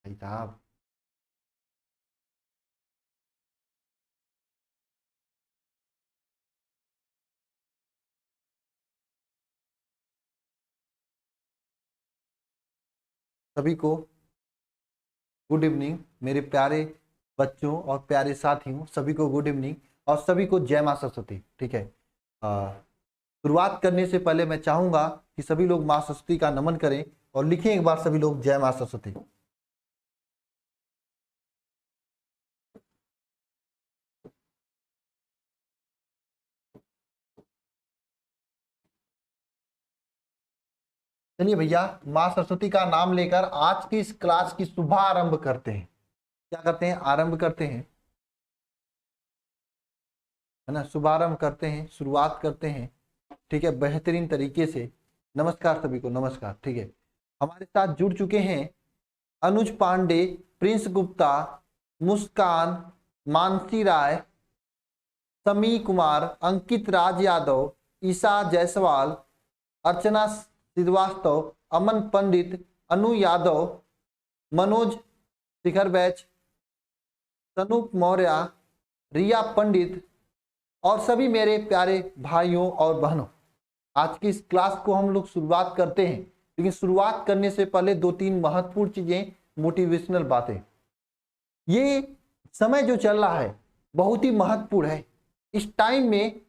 भाई साहब। सभी को गुड इवनिंग, मेरे प्यारे बच्चों और प्यारे साथियों, सभी को गुड इवनिंग और सभी को जय मां सरस्वती। ठीक है, शुरुआत करने से पहले मैं चाहूंगा कि सभी लोग मां सरस्वती का नमन करें और लिखें एक बार सभी लोग जय मां सरस्वती। चलिए भैया, मां सरस्वती का नाम लेकर आज की इस क्लास की शुभारंभ करते हैं। क्या करते हैं? आरंभ करते हैं, है ना, शुभारंभ करते हैं, शुरुआत करते हैं। ठीक है, बेहतरीन तरीके से। नमस्कार सभी को, नमस्कार। ठीक है, हमारे साथ जुड़ चुके हैं अनुज पांडे, प्रिंस गुप्ता, मुस्कान, मानसी राय, समी कुमार, अंकित राज यादव, ईशा जायसवाल, अर्चना श्रीवास्तव, अमन पंडित, अनु यादव, मनोज शिखर बैच, सनूप मौर्य, रिया पंडित और सभी मेरे प्यारे भाइयों और बहनों। आज की इस क्लास को हम लोग शुरुआत करते हैं, लेकिन शुरुआत करने से पहले दो तीन महत्वपूर्ण चीजें, मोटिवेशनल बातें। ये समय जो चल रहा है बहुत ही महत्वपूर्ण है। इस टाइम में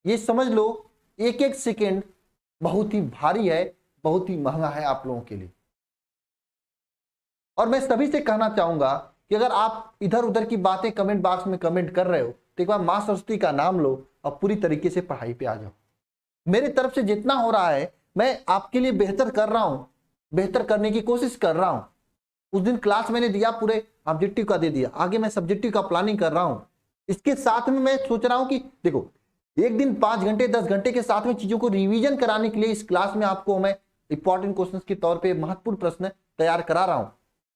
ये समझ लो एक एक सेकेंड बहुत ही भारी है, बहुत ही महंगा है आप लोगों के लिए। और मैं सभी से कहना चाहूंगा कि अगर आप इधर उधर की बातें कमेंट बॉक्स में कमेंट कर रहे हो तो एक बार मां सरस्वती का नाम लो और पूरी तरीके से पढ़ाई पे आ जाओ। मेरे तरफ से जितना हो रहा है मैं आपके लिए बेहतर कर रहा हूं, बेहतर करने की कोशिश कर रहा हूं। उस दिन क्लास मैंने दिया, पूरे ऑब्जेक्टिव का दे दिया, आगे मैं सब्जेक्टिव का प्लानिंग कर रहा हूं। इसके साथ में मैं सोच रहा हूं कि देखो, एक दिन 5 घंटे 10 घंटे के साथ में चीजों को रिवीजन कराने के लिए इस क्लास में आपको मैं इंपॉर्टेंट क्वेश्चन के तौर पर महत्वपूर्ण प्रश्न तैयार करा रहा हूं।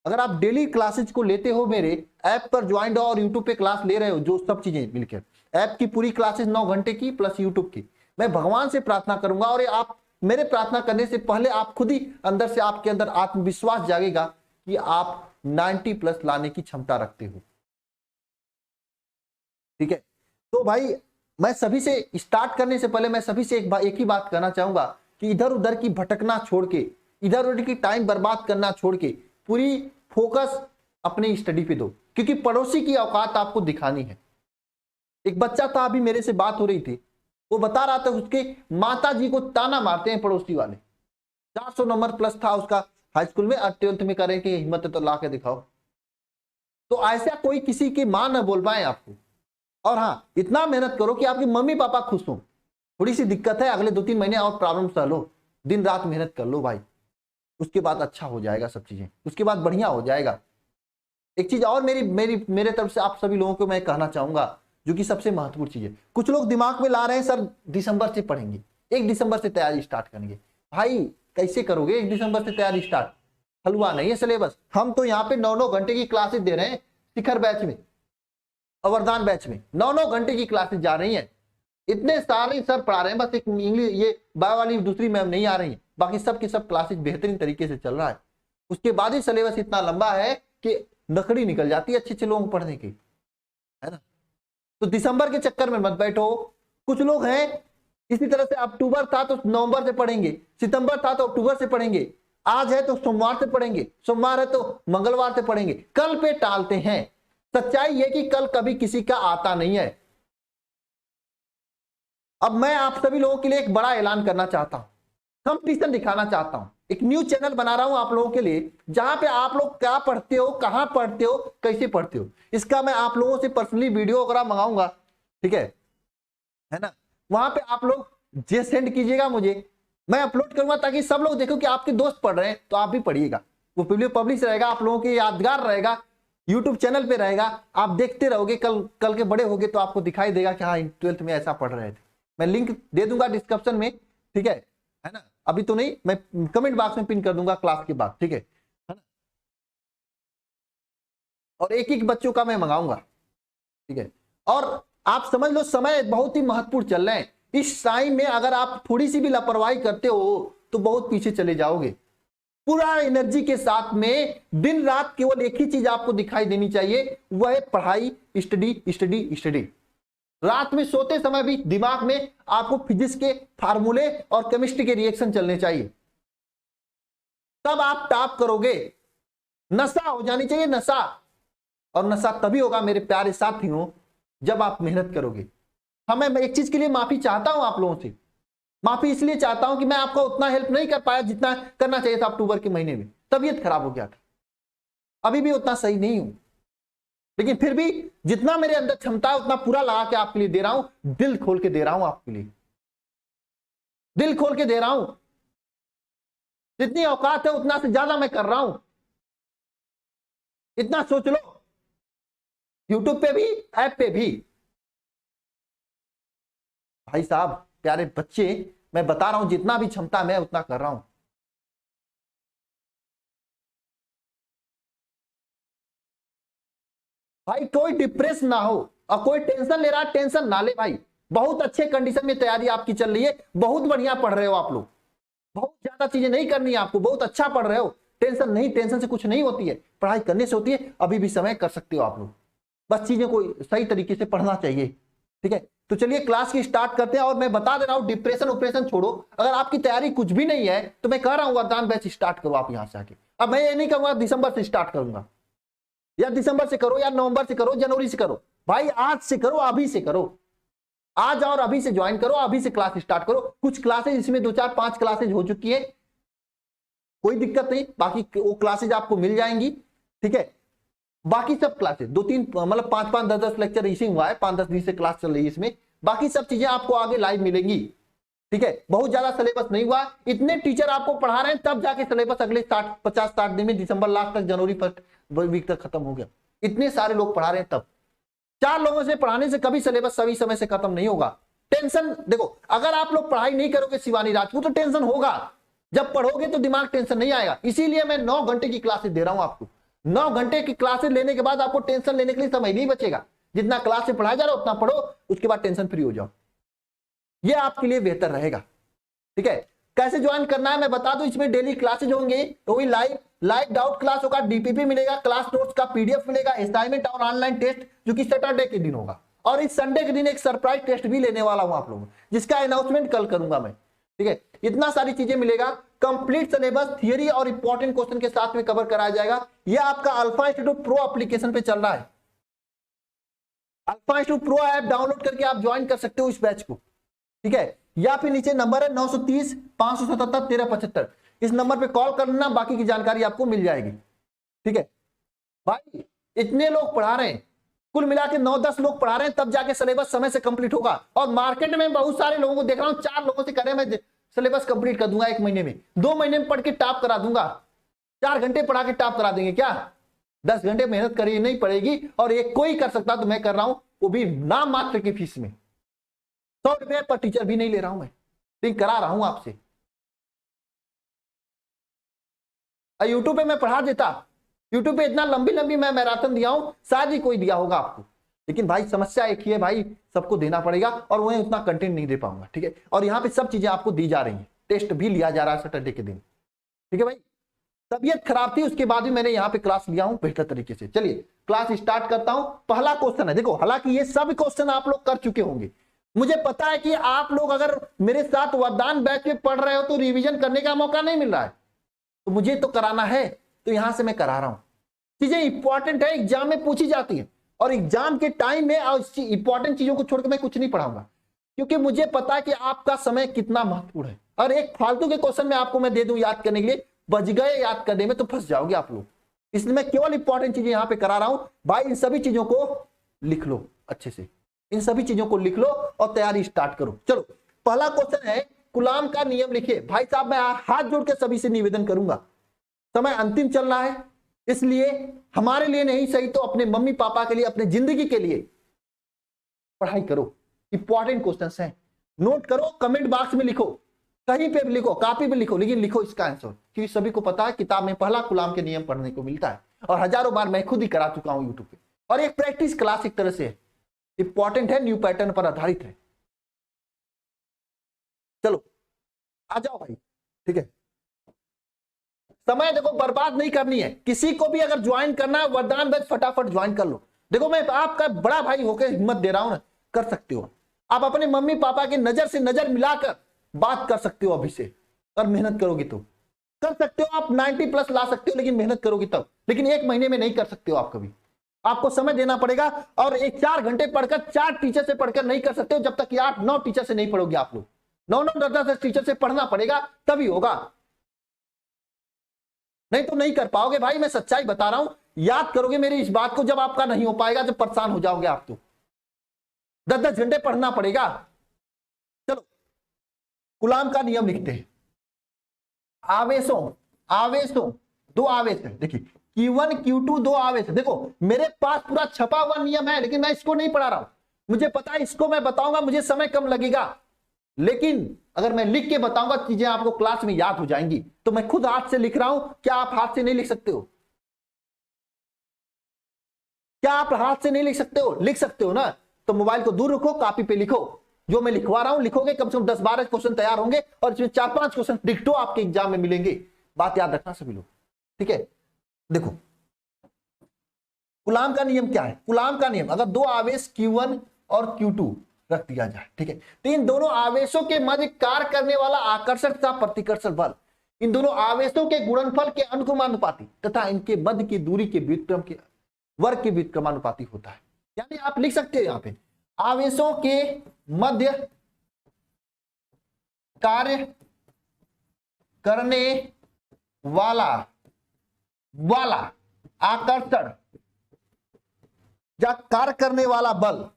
अगर आप डेली क्लासेज को लेते हो, मेरे ऐप पर ज्वाइन हो और यूट्यूब पे क्लास ले रहे हो, जो सब चीजें मिलकर ऐप की पूरी क्लासेज 9 घंटे की प्लस यूट्यूब की, मैं भगवान से प्रार्थना करूंगा और आप मेरे प्रार्थना करने से पहले आप खुद ही अंदर से आपके अंदर आत्मविश्वास जागेगा कि आप 90+ लाने की क्षमता रखते हो। ठीक है, तो भाई मैं सभी से स्टार्ट करने से पहले मैं सभी से एक ही बात कहना चाहूंगा कि इधर उधर की भटकना छोड़ के, इधर उधर की टाइम बर्बाद करना छोड़ के पूरी फोकस अपनी स्टडी पे दो, क्योंकि पड़ोसी की औकात आपको दिखानी है। एक बच्चा था, अभी मेरे से बात हो रही थी, वो बता रहा था उसके माता जी को ताना मारते हैं पड़ोसी वाले। 400 नंबर प्लस था उसका हाई स्कूल में, 12th में करें कि हिम्मत है तो ला के दिखाओ। तो ऐसा कोई किसी की मां न बोल पाए आपको। और हाँ, इतना मेहनत करो कि आपके मम्मी पापा खुश हो। थोड़ी सी दिक्कत है, अगले 2-3 महीने और प्रॉब्लम सह लो, दिन रात मेहनत कर लो भाई, उसके बाद अच्छा हो जाएगा सब चीजें, उसके बाद बढ़िया हो जाएगा। एक चीज और मेरे तरफ से आप सभी लोगों को मैं कहना चाहूंगा, जो कि सबसे महत्वपूर्ण चीज है। कुछ लोग दिमाग में ला रहे हैं सर दिसंबर से पढ़ेंगे, 1 दिसंबर से तैयारी स्टार्ट करेंगे। भाई कैसे करोगे 1 दिसंबर से तैयारी स्टार्ट? हलवा नहीं है सिलेबस। हम तो यहाँ पे 9-9 घंटे की क्लासेस दे रहे हैं, शिखर बैच में और वरदान बैच में 9-9 घंटे की क्लासेस जा रही है। इतने सारे सर पढ़ा रहे हैं, बस एक इंग्लिश ये बायो वाली दूसरी मैम नहीं आ रही है, बाकी सब की सब क्लासेस बेहतरीन तरीके से चल रहा है। उसके बाद ही सिलेबस इतना लंबा है कि नकड़ी निकल जाती है अच्छे अच्छे लोगों को पढ़ने की, है ना। तो दिसंबर के चक्कर में मत बैठो। कुछ लोग हैं इसी तरह से, अक्टूबर था तो नवंबर से पढ़ेंगे, सितंबर था तो अक्टूबर से पढ़ेंगे, आज है तो सोमवार से पढ़ेंगे, सोमवार है तो मंगलवार से पढ़ेंगे, कल पे टालते हैं। सच्चाई यह कि कल कभी किसी का आता नहीं है। अब मैं आप सभी लोगों के लिए एक बड़ा ऐलान करना चाहता हूं, कंपटीशन दिखाना चाहता हूं। एक न्यू चैनल बना रहा हूं आप लोगों के लिए, जहां पे आप लोग क्या पढ़ते हो, कहां पढ़ते हो, कैसे पढ़ते हो, इसका मैं आप लोगों से पर्सनली वीडियो वगैरह मंगाऊंगा। ठीक है ना। वहां पे आप लोग जे सेंड कीजिएगा मुझे, मैं अपलोड करूंगा ताकि सब लोग देखो कि आपके दोस्त पढ़ रहे हैं तो आप भी पढ़िएगा। वो वीडियो पब्लिश रहेगा, आप लोगों के यादगार रहेगा, यूट्यूब चैनल पे रहेगा, आप देखते रहोगे। कल के बड़े होगे तो आपको दिखाई देगा कि हाँ 12th में ऐसा पढ़ रहे थे। मैं लिंक दे दूंगा डिस्क्रिप्शन में, ठीक है ना। अभी तो नहीं, मैं कमेंट बॉक्स में पिन कर दूंगा क्लास के बाद, ठीक है ना। और एक एक बच्चों का मैं मंगाऊंगा, ठीक है। और आप समझ लो समय बहुत ही महत्वपूर्ण चल रहे हैं। इस टाइम में अगर आप थोड़ी सी भी लापरवाही करते हो तो बहुत पीछे चले जाओगे। पूरा एनर्जी के साथ में दिन रात केवल एक ही चीज आपको दिखाई देनी चाहिए, वह है पढ़ाई, स्टडी स्टडी स्टडी। रात में सोते समय भी दिमाग में आपको फिजिक्स के फार्मूले और केमिस्ट्री के रिएक्शन चलने चाहिए, तब आप टॉप करोगे। नशा हो जानी चाहिए, नशा। और नशा तभी होगा मेरे प्यारे साथियों जब आप मेहनत करोगे। मैं एक चीज के लिए माफी चाहता हूं आप लोगों से, माफी इसलिए चाहता हूं कि मैं आपका उतना हेल्प नहीं कर पाया जितना करना चाहिए था। अक्टूबर के महीने में तबीयत खराब हो गया था, अभी भी उतना सही नहीं हूं, लेकिन फिर भी जितना मेरे अंदर क्षमता है उतना पूरा लगा के आपके लिए दे रहा हूं। दिल खोल के दे रहा हूं आपके लिए, दिल खोल के दे रहा हूं। जितनी औकात है उतना से ज्यादा मैं कर रहा हूं, इतना सोच लो। यूट्यूब पे भी, ऐप पे भी। भाई साहब, प्यारे बच्चे, मैं बता रहा हूं जितना भी क्षमता मैं उतना कर रहा हूं। भाई कोई डिप्रेस ना हो, और कोई टेंशन ले रहा है टेंशन ना ले भाई। बहुत अच्छे कंडीशन में तैयारी आपकी चल रही है, बहुत बढ़िया पढ़ रहे हो आप लोग, बहुत ज्यादा चीजें नहीं करनी है आपको, बहुत अच्छा पढ़ रहे हो। टेंशन नहीं, टेंशन से कुछ नहीं होती है, पढ़ाई करने से होती है। अभी भी समय कर सकते हो आप लोग, बस चीजें को सही तरीके से पढ़ना चाहिए, ठीक है। तो चलिए क्लास की स्टार्ट करते हैं। और मैं बता दे रहा हूं, डिप्रेशन ऑपरेशन छोड़ो, अगर आपकी तैयारी कुछ भी नहीं है तो मैं कह रहा हूं वरदान बैच स्टार्ट करो आप यहां से आके। अब मैं ये नहीं कहूंगा दिसंबर से स्टार्ट करूंगा, या दिसंबर से करो, या नवंबर से करो, जनवरी से करो। भाई आज से करो, अभी से करो, आज और अभी से ज्वाइन करो, अभी से क्लास स्टार्ट करो। कुछ क्लासेज इसमें 2 4 5 क्लासेज हो चुकी है, कोई दिक्कत नहीं, बाकी वो क्लासेज आपको मिल जाएंगी, ठीक है। बाकी सब क्लासेज 2 3 मतलब 5 5 10 10 लेक्चर इसी हुआ है, 5 10 दिन से क्लास चल रही है इसमें। बाकी सब चीजें आपको आगे लाइव मिलेंगी, ठीक है। बहुत ज्यादा सिलेबस नहीं हुआ, इतने टीचर आपको पढ़ा रहे हैं तब जाके सिलेबस अगले 50 60 दिन में, दिसंबर लास्ट तक, जनवरी फर्स्ट वीक तक खत्म हो गया। इतने सारे लोग पढ़ा रहे हैं तब। 4 लोगों से पढ़ाने से कभी सिलेबस सभी समय से खत्म नहीं होगा। टेंशन देखो, अगर आप लोग पढ़ाई नहीं करोगे शिवानी राजपूत तो टेंशन होगा, जब पढ़ोगे तो दिमाग टेंशन नहीं आएगा। इसीलिए मैं 9 घंटे की क्लासेस दे रहा हूं आपको। 9 घंटे की क्लासेस लेने के बाद आपको टेंशन लेने के लिए समय नहीं बचेगा। जितना क्लास से पढ़ाया जा रहा है उतना पढ़ो, उसके बाद टेंशन फ्री हो जाओ, ये आपके लिए बेहतर रहेगा, ठीक है। कैसे ज्वाइन करना है मैं बता दूं, इसमें डेली क्लासेज होंगे, तो वही लाइव डाउट क्लास होगा, डीपीपी मिलेगा, क्लास नोट्स का पीडीएफ मिलेगा, असाइनमेंट और ऑनलाइन टेस्ट जो कि सैटरडे के दिन होगा। और इस संडे के दिन एक सरप्राइज टेस्ट भी लेने वाला हूं आप लोगों, जिसका अनाउंसमेंट कल करूंगा मैं, ठीक है। इतना सारी चीजें मिलेगा, कंप्लीट सिलेबस थियरी और इंपॉर्टेंट क्वेश्चन के साथ में कवर कराया जाएगा। यह आपका अल्फा इंस्टीट्यूट प्रो एप्लीकेशन पे चल रहा है। Alpha institute pro app download करके आप ज्वाइन कर सकते हो इस बैच को, ठीक है। या फिर नीचे नंबर है 930 577 1375, इस नंबर पे कॉल करना, बाकी की जानकारी आपको मिल जाएगी, ठीक है। भाई इतने लोग पढ़ा रहे हैं, कुल मिला के 9-10 लोग पढ़ा रहे हैं, तब जाके सिलेबस समय से कंप्लीट होगा। और मार्केट में बहुत सारे लोगों को देख रहा हूं, 4 लोगों से कह रहे हैं मैं सिलेबस कंप्लीट कर दूंगा 1 महीने में, 2 महीने में पढ़ के टॉप करा दूंगा। 4 घंटे पढ़ा के टॉप करा देंगे क्या? 10 घंटे मेहनत करी नहीं पड़ेगी, और एक कोई कर सकता तो मैं कर रहा हूं, वो भी नाम मात्र की फीस में। 100 रुपए पर टीचर भी नहीं ले रहा हूं मैं, लेकिन करा रहा हूं आपसे। यूट्यूब पे मैं पढ़ा देता, यूट्यूब पे इतना लंबी लंबी मैं मैराथन दिया हूं, शायद ही कोई दिया होगा आपको। लेकिन भाई समस्या एक ही है भाई, सबको देना पड़ेगा, और वह उतना कंटेंट नहीं दे पाऊंगा, ठीक है। और यहाँ पे सब चीजें आपको दी जा रही हैं, टेस्ट भी लिया जा रहा है सैटरडे के दिन, ठीक है भाई। तबीयत खराब थी, उसके बाद भी मैंने यहाँ पे क्लास लिया हूं बेहतर तरीके से। चलिए क्लास स्टार्ट करता हूं। पहला क्वेश्चन है, देखो हालांकि ये सब क्वेश्चन आप लोग कर चुके होंगे, मुझे पता है कि आप लोग अगर मेरे साथ वरदान बैच में पढ़ रहे हो तो रिवीजन करने का मौका नहीं मिल रहा है, तो मुझे तो कराना है, तो यहां से मैं करा रहा हूं। चीजें इंपॉर्टेंट है, एग्जाम में पूछी जाती है, और एग्जाम के टाइम में इंपॉर्टेंट चीजों को छोड़कर मैं कुछ नहीं पढ़ाऊंगा, क्योंकि मुझे पता है कि आपका समय कितना महत्वपूर्ण है। और एक फालतू के क्वेश्चन में आपको मैं दे दूं याद करने के लिए, बच गए याद करने में तो फंस जाओगे आप लोग, इसलिए मैं केवल इंपॉर्टेंट चीजें यहां पे करा रहा हूं। भाई इन सभी चीजों को लिख लो अच्छे से, इन सभी चीजों को लिख लो और तैयारी स्टार्ट करो। चलो पहला क्वेश्चन है, गुलाम का नियम लिखिए। भाई साहब मैं हाथ जोड़ के सभी से निवेदन करूंगा, समय अंतिम चल रहा है, इसलिए हमारे लिए नहीं सही तो अपने मम्मी पापा के लिए, अपने जिंदगी के लिए पढ़ाई करो। इंपॉर्टेंट क्वेश्चंस हैं, नोट करो, कमेंट बॉक्स में लिखो, कहीं पे भी लिखो, कॉपी पे लिखो, लेकिन लिखो इसका आंसर, क्योंकि सभी को पता है किताब में पहला गुलाम के नियम पढ़ने को मिलता है, और हजारों बार मैं खुद ही करा चुका हूं यूट्यूब पे, और एक प्रैक्टिस क्लास एक तरह से है, इंपॉर्टेंट है, न्यू पैटर्न पर आधारित है। चलो आ जाओ भाई, ठीक है। समय देखो बर्बाद नहीं करनी है। किसी को भी अगर ज्वाइन करना है वरदान बैच फटाफट ज्वाइन कर लो। देखो मैं आपका बड़ा भाई होकर हिम्मत दे रहा हूं ना, कर सकते हो। आप अपने मम्मी पापा की नजर से नजर मिलाकर बात कर सकते हो अभी से, और मेहनत करोगे तो कर सकते हो। आप 90+ ला सकते हो, लेकिन मेहनत करोगे तब। लेकिन 1 महीने में नहीं कर सकते हो आप कभी, आपको समय देना पड़ेगा। और एक 4 घंटे पढ़कर 4 टीचर से पढ़कर नहीं कर सकते हो, जब तक कि 8-9 टीचर से नहीं पढ़ोगे। आप लोग 9-9 10-10 टीचर से पढ़ना पड़ेगा, तभी होगा, नहीं तो नहीं कर पाओगे भाई। मैं सच्चाई बता रहा हूं, याद करोगे मेरी इस बात को जब आपका नहीं हो पाएगा, जब परेशान हो जाओगे आप तो। 10-10 घंटे पढ़ना पड़ेगा। चलो गुलाम का नियम लिखते हैं। आवेशों, आवेशों, 2 आवेश है। देखिए Q1 Q2 2 आवेश है। देखो मेरे पास पूरा छपा हुआ नियम है, लेकिन मैं इसको नहीं पढ़ा रहा हूं। मुझे पता है इसको मैं बताऊंगा, मुझे समय कम लगेगा, लेकिन अगर मैं लिख के बताऊंगा चीजें आपको क्लास में याद हो जाएंगी। तो मैं खुद हाथ से लिख रहा हूं, क्या आप हाथ से नहीं लिख सकते हो? क्या आप हाथ से नहीं लिख सकते हो? लिख सकते हो ना? तो मोबाइल को दूर रखो, कॉपी पे लिखो। जो मैं लिखवा रहा हूं लिखोगे, कम से कम 10-12 क्वेश्चन तैयार होंगे, और इसमें 4-5 क्वेश्चन डिक्टो आपके एग्जाम में मिलेंगे। बात याद रखना सभी लोग, ठीक है? देखो कूलाम का नियम क्या है? कूलाम का नियम, अगर 2 आवेश Q1 और Q2 रख दिया जाए, ठीक है, तो इन दोनों आवेशों के मध्य कार्य करने वाला आकर्षण तथा प्रतिकर्षण बल इन दोनों आवेशों के गुणनफल के अनुक्रमानुपाती तथा इनके मध्य की दूरी के व्युत्क्रम के वर्ग के व्युत्क्रमानुपाती होता है। यानी आप लिख सकते हो यहां पे आवेशों के मध्य कार्य करने वाला आकर्षण या कार्य करने वाला बल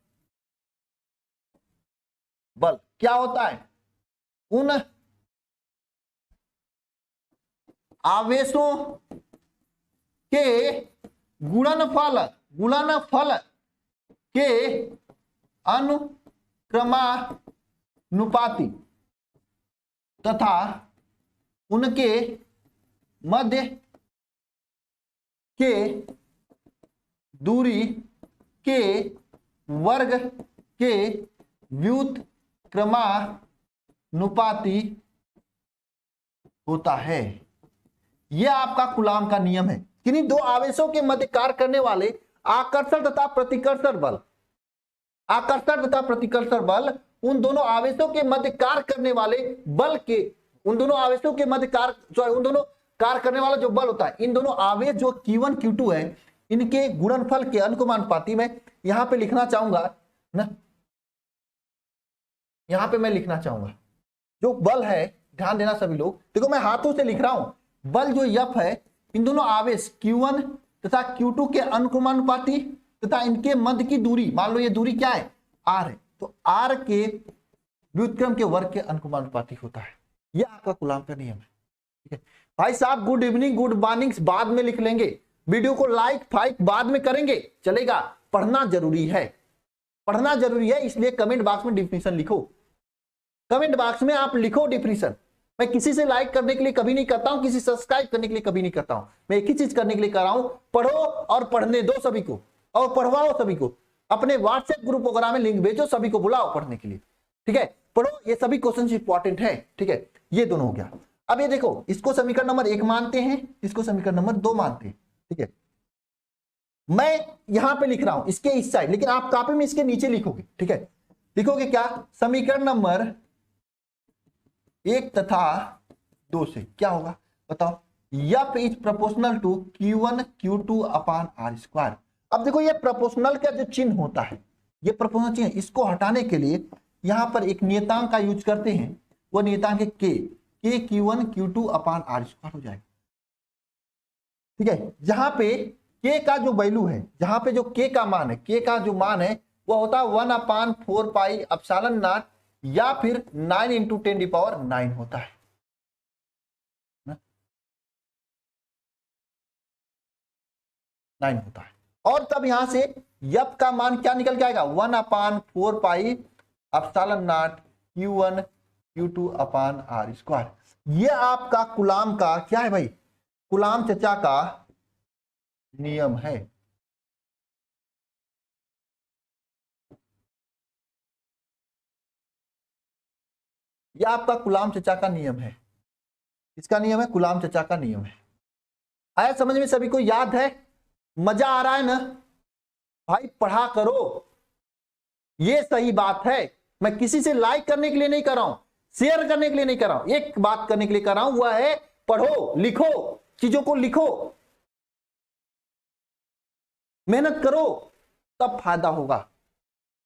क्या होता है? उन आवेशों के गुणनफल के अनुक्रमानुपाती तथा उनके मध्य के दूरी के वर्ग के व्युत्क्रमानुपाती होता है। यह आपका कूलाम का नियम है। किन्हीं 2 आवेशों के मध्य कार्य करने वाले आकर्षण तथा प्रतिकर्षण बल, आकर्षण तथा प्रतिकर्षण बल उन दोनों आवेशों के मध्य कार्य करने वाले बल के, उन दोनों आवेशों के मध्य कार्य, उन दोनों कार्य करने वाला जो बल होता है, इन दोनों आवेश जो Q1 Q2 है, इनके गुणनफल के अनुक्रमानुपाती में यहां पे लिखना चाहूंगा ना, यहां पे मैं लिखना चाहूंगा जो बल है, ध्यान देना सभी लोग। देखो मैं हाथों से लिख रहा हूं, बल जो F है, इन दोनों आवेश Q1 तथा Q2 के अनुक्रमानुपाती तथा इनके मध्य की दूरी, मान लो ये दूरी क्या है? R है, तो R के व्युत्क्रम के वर्ग के अनुक्रमानुपाती होता है। यह आपका कूलाम का नियम है, ठीक है भाई साहब। गुड इवनिंग, गुड मॉर्निंग बाद में लिख लेंगे, वीडियो को लाइक फाइक बाद में करेंगे, चलेगा। पढ़ना जरूरी है, पढ़ना जरूरी है, इसलिए कमेंट बॉक्स में डिफिनीशन लिखो, कमेंट बॉक्स में आप लिखो डिफिनीशन। मैं किसी से लाइक करने के लिए कभी नहीं करता हूं, किसी सब्सक्राइब करने के लिए कभी नहीं करता हूं, मैं एक ही चीज करने के लिए कर रहा हूं, पढ़ो और पढ़ने दो सभी को, और पढ़वाओ सभी को। अपने व्हाट्सएप ग्रुप वगैरह में लिंक भेजो, सभी को बुलाओ पढ़ने के लिए, ठीक है? पढ़ो, ये सभी क्वेश्चन इंपॉर्टेंट है, ठीक है? ये दोनों हो गया। अब ये देखो, इसको समीकरण नंबर 1 मानते हैं, इसको समीकरण नंबर 2 मानते हैं, ठीक है? मैं यहां पे लिख रहा हूं इसके इस साइड, लेकिन आप कॉपी में इसके नीचे लिखोगे, ठीक है? लिखोगे क्या? समीकरण नंबर 1 तथा 2 से क्या होगा बताओ? F is proportional to Q1 Q2 upon R²। अब देखो ये प्रोपोर्शनल का जो चिन्ह होता है, ये प्रोपोर्शनल चिन्ह, इसको हटाने के लिए यहां पर एक नियतांक का यूज करते हैं, वो नियतांक है K Q1 Q2 upon R² हो जाएगा, ठीक है? जहां पे K का जो वैल्यू है, जहां पे जो K का मान है, K का जो मान है वो होता है 1/4 पाई एप्सिलॉन नॉट, या फिर 9 × 10⁹ होता है, 9 होता है। और तब यहां से F का मान क्या निकल के आएगा? 1/4 pi epsilon not Q1 Q2 upon R²। ये आपका कूलाम का क्या है भाई? कूलाम चचा का नियम है। यह आपका कूलाम चचा का नियम है। इसका नियम है, कूलाम चचा का नियम है, आया समझ में? सभी को याद है? मजा आ रहा है ना? भाई पढ़ा करो, ये सही बात है। मैं किसी से लाइक करने के लिए नहीं कर रहा हूं, शेयर करने के लिए नहीं कर रहा हूं, एक बात करने के लिए कर रहा हूं, वह है पढ़ो, लिखो, चीजों को लिखो, मेहनत करो, तब फायदा होगा।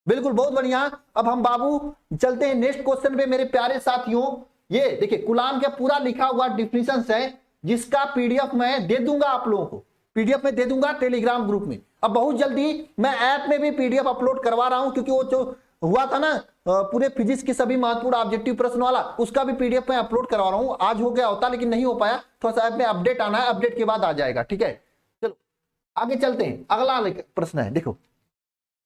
बिल्कुल, बहुत बढ़िया। अब हम बाबू चलते हैं नेक्स्ट क्वेश्चन पे मेरे प्यारे साथियों। ये देखिए कुलाम का पूरा लिखा हुआ डिफिनीशन है, जिसका पीडीएफ मैं दे दूंगा आप लोगों को, पीडीएफ में दे दूंगा टेलीग्राम ग्रुप में। अब बहुत जल्दी मैं ऐप में भी पीडीएफ अपलोड करवा रहा हूं, क्योंकि वो जो हुआ था ना पूरे फिजिक्स के सभी महत्वपूर्ण ऑब्जेक्टिव प्रश्न वाला, उसका भी पीडीएफ में अपलोड करवा रहा हूं। आज हो गया होता लेकिन नहीं हो पाया, थोड़ा सा ऐप में अपडेट आना है, अपडेट के बाद आ जाएगा। ठीक है, चलो आगे चलते हैं। अगला प्रश्न है, देखो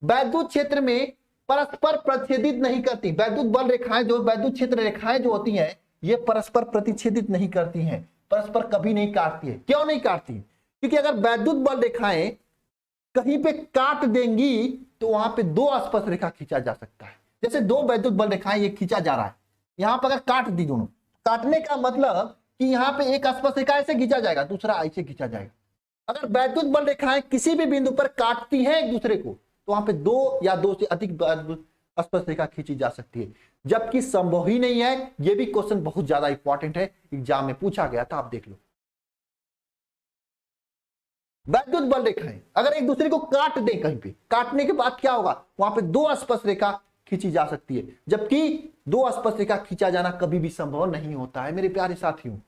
वैद्युत क्षेत्र में परस्पर प्रतिच्छेदित नहीं करती। वैद्युत बल रेखाएं, जो वैद्युत क्षेत्र रेखाएं जो होती हैं, ये परस्पर प्रतिच्छेदित नहीं करती हैं, परस्पर कभी नहीं काटती है। क्यों नहीं काटती? क्योंकि अगर वैद्युत बल रेखाएं कहीं पे काट देंगी तो वहां पे दो स्पर्श रेखा खींचा जा सकता है। जैसे दो वैद्युत बल रेखाएं ये खींचा जा रहा है, यहां पर अगर काट दी दोनों, काटने का मतलब कि यहाँ पे एक स्पर्श रेखा ऐसे खींचा जाएगा, दूसरा ऐसे खींचा जाएगा। अगर वैद्युत बल रेखाएं किसी भी बिंदु पर काटती हैं एक दूसरे को, तो वहां पे दो या दो से अधिक स्पर्श रेखा खींची जा सकती है, जबकि संभव ही नहीं है। यह भी क्वेश्चन बहुत ज्यादा इंपॉर्टेंट है, एग्जाम में पूछा गया था, आप देख लो। वैद्युत बल रेखाएं अगर एक दूसरे को काट दें कहीं पे, काटने के बाद क्या होगा, वहां पे दो स्पर्श रेखा खींची जा सकती है, जबकि दो स्पर्श रेखा खींचा जाना कभी भी संभव नहीं होता है मेरे प्यारे साथियों।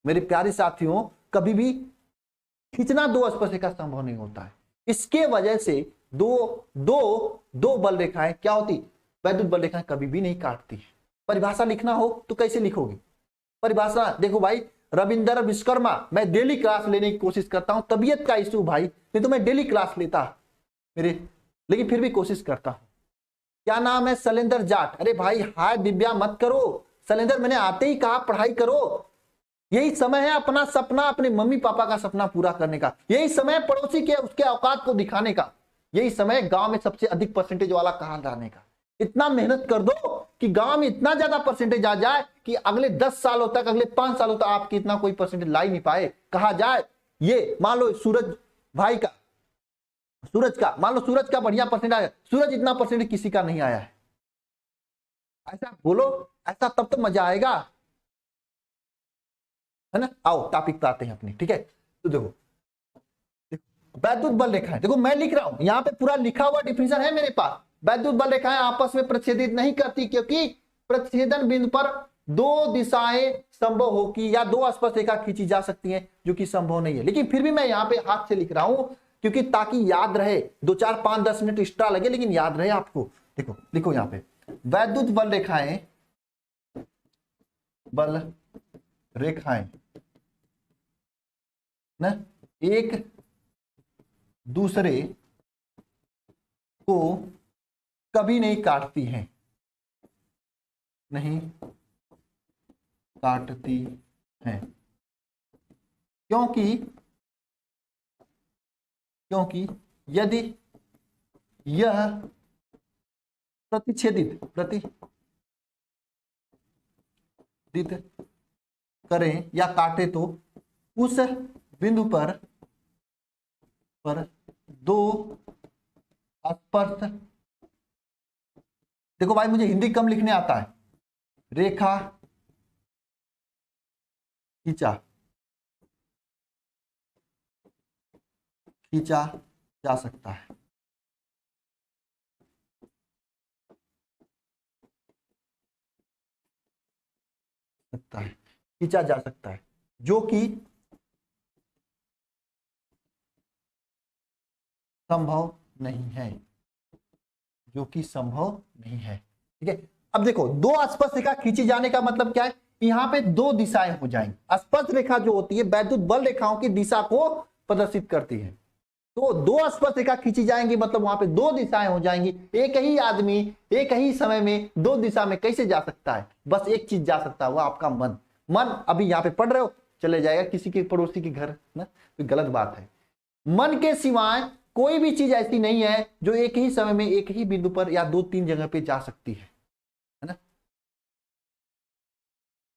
मेरे प्यारे साथियों, कभी भी खींचना दो स्पर्श रेखा संभव नहीं होता है। इसके वजह से दो बल रेखाएं क्या होती, वैद्युत बल रेखाएं कभी भी नहीं काटती। परिभाषा लिखना हो तो कैसे लिखोगे? परिभाषा देखो भाई, रविंद्र विश्वकर्मा, मैं डेली क्लास लेने की कोशिश करता हूं, तबीयत का इश्यू भाई, नहीं तो मैं डेली क्लास लेता मेरे, लेकिन फिर भी कोशिश करता हूं। क्या नाम है? शैलेंद्र जाट। अरे भाई हाय दिव्या मत करो शैलेंद्र, मैंने आते ही कहा पढ़ाई करो। यही समय है अपना सपना, अपने मम्मी पापा का सपना पूरा करने का, यही समय पड़ोसी के उसके औकात को दिखाने का, यही समय गांव में सबसे अधिक परसेंटेज वाला कहा जाने का। इतना मेहनत कर दो कि गांव में इतना ज्यादा परसेंटेज आ जाए कि अगले 10 सालों तक, अगले 5 सालों तक आपकी इतना कोई परसेंटेज ला ही नहीं पाए। कहा जाए ये मान लो सूरज भाई का, सूरज का मान लो, सूरज का बढ़िया परसेंटेज आया, सूरज इतना परसेंटेज किसी का नहीं आया है, ऐसा बोलो, ऐसा तब तो मजा आएगा, है ना। आओ टॉपिक पे आते हैं अपने, ठीक है। तो देखो वैद्युत बल रेखाएं, देखो मैं लिख रहा हूं, यहाँ पे पूरा लिखा हुआ डिफिनीशन है मेरे पास। वैद्युत बल रेखाएं आपस में प्रतिच्छेदित नहीं करती, क्योंकि प्रतिच्छेदन बिंदु पर दो दिशाएं संभव होगी या दो स्पर्श रेखा खींची जा सकती हैं, जो कि संभव नहीं है। लेकिन फिर भी मैं यहाँ पे हाथ से लिख रहा हूं, क्योंकि ताकि याद रहे, 2 4 5 10 मिनट एक्स्ट्रा लगे लेकिन याद रहे आपको। देखो लिखो यहाँ पे, वैद्युत बल रेखाएं, बल रेखाएं ना एक दूसरे को कभी नहीं काटती हैं, नहीं काटती हैं, क्योंकि यदि यह प्रतिच्छेदित करें या काटे तो उस बिंदु पर दो स्पर्श, देखो भाई मुझे हिंदी कम लिखने आता है, रेखा खींचा जा सकता है, खींचा जा सकता है, जो कि संभव नहीं है, जो कि संभव नहीं है। ठीक है, अब देखो दो स्पर्श रेखा खींची जाने का मतलब क्या है, यहाँ पे दो दिशाएं हो जाएंगी। स्पर्श रेखा जो होती है वैद्युत बल रेखाओं की दिशा को प्रदर्शित करती है, तो दो स्पर्श रेखा खींची जाएंगी मतलब वहां पे दो दिशाएं हो जाएंगी। एक ही आदमी एक ही समय में दो दिशा में कैसे जा सकता है? बस एक चीज जा सकता है, वो आपका मन। अभी यहाँ पे पढ़ रहे हो, चले जाएगा किसी के पड़ोसी के घर ना, तो गलत बात है। मन के सिवाय कोई भी चीज ऐसी नहीं है जो एक ही समय में एक ही बिंदु पर या 2 3 जगह पे जा सकती है ना।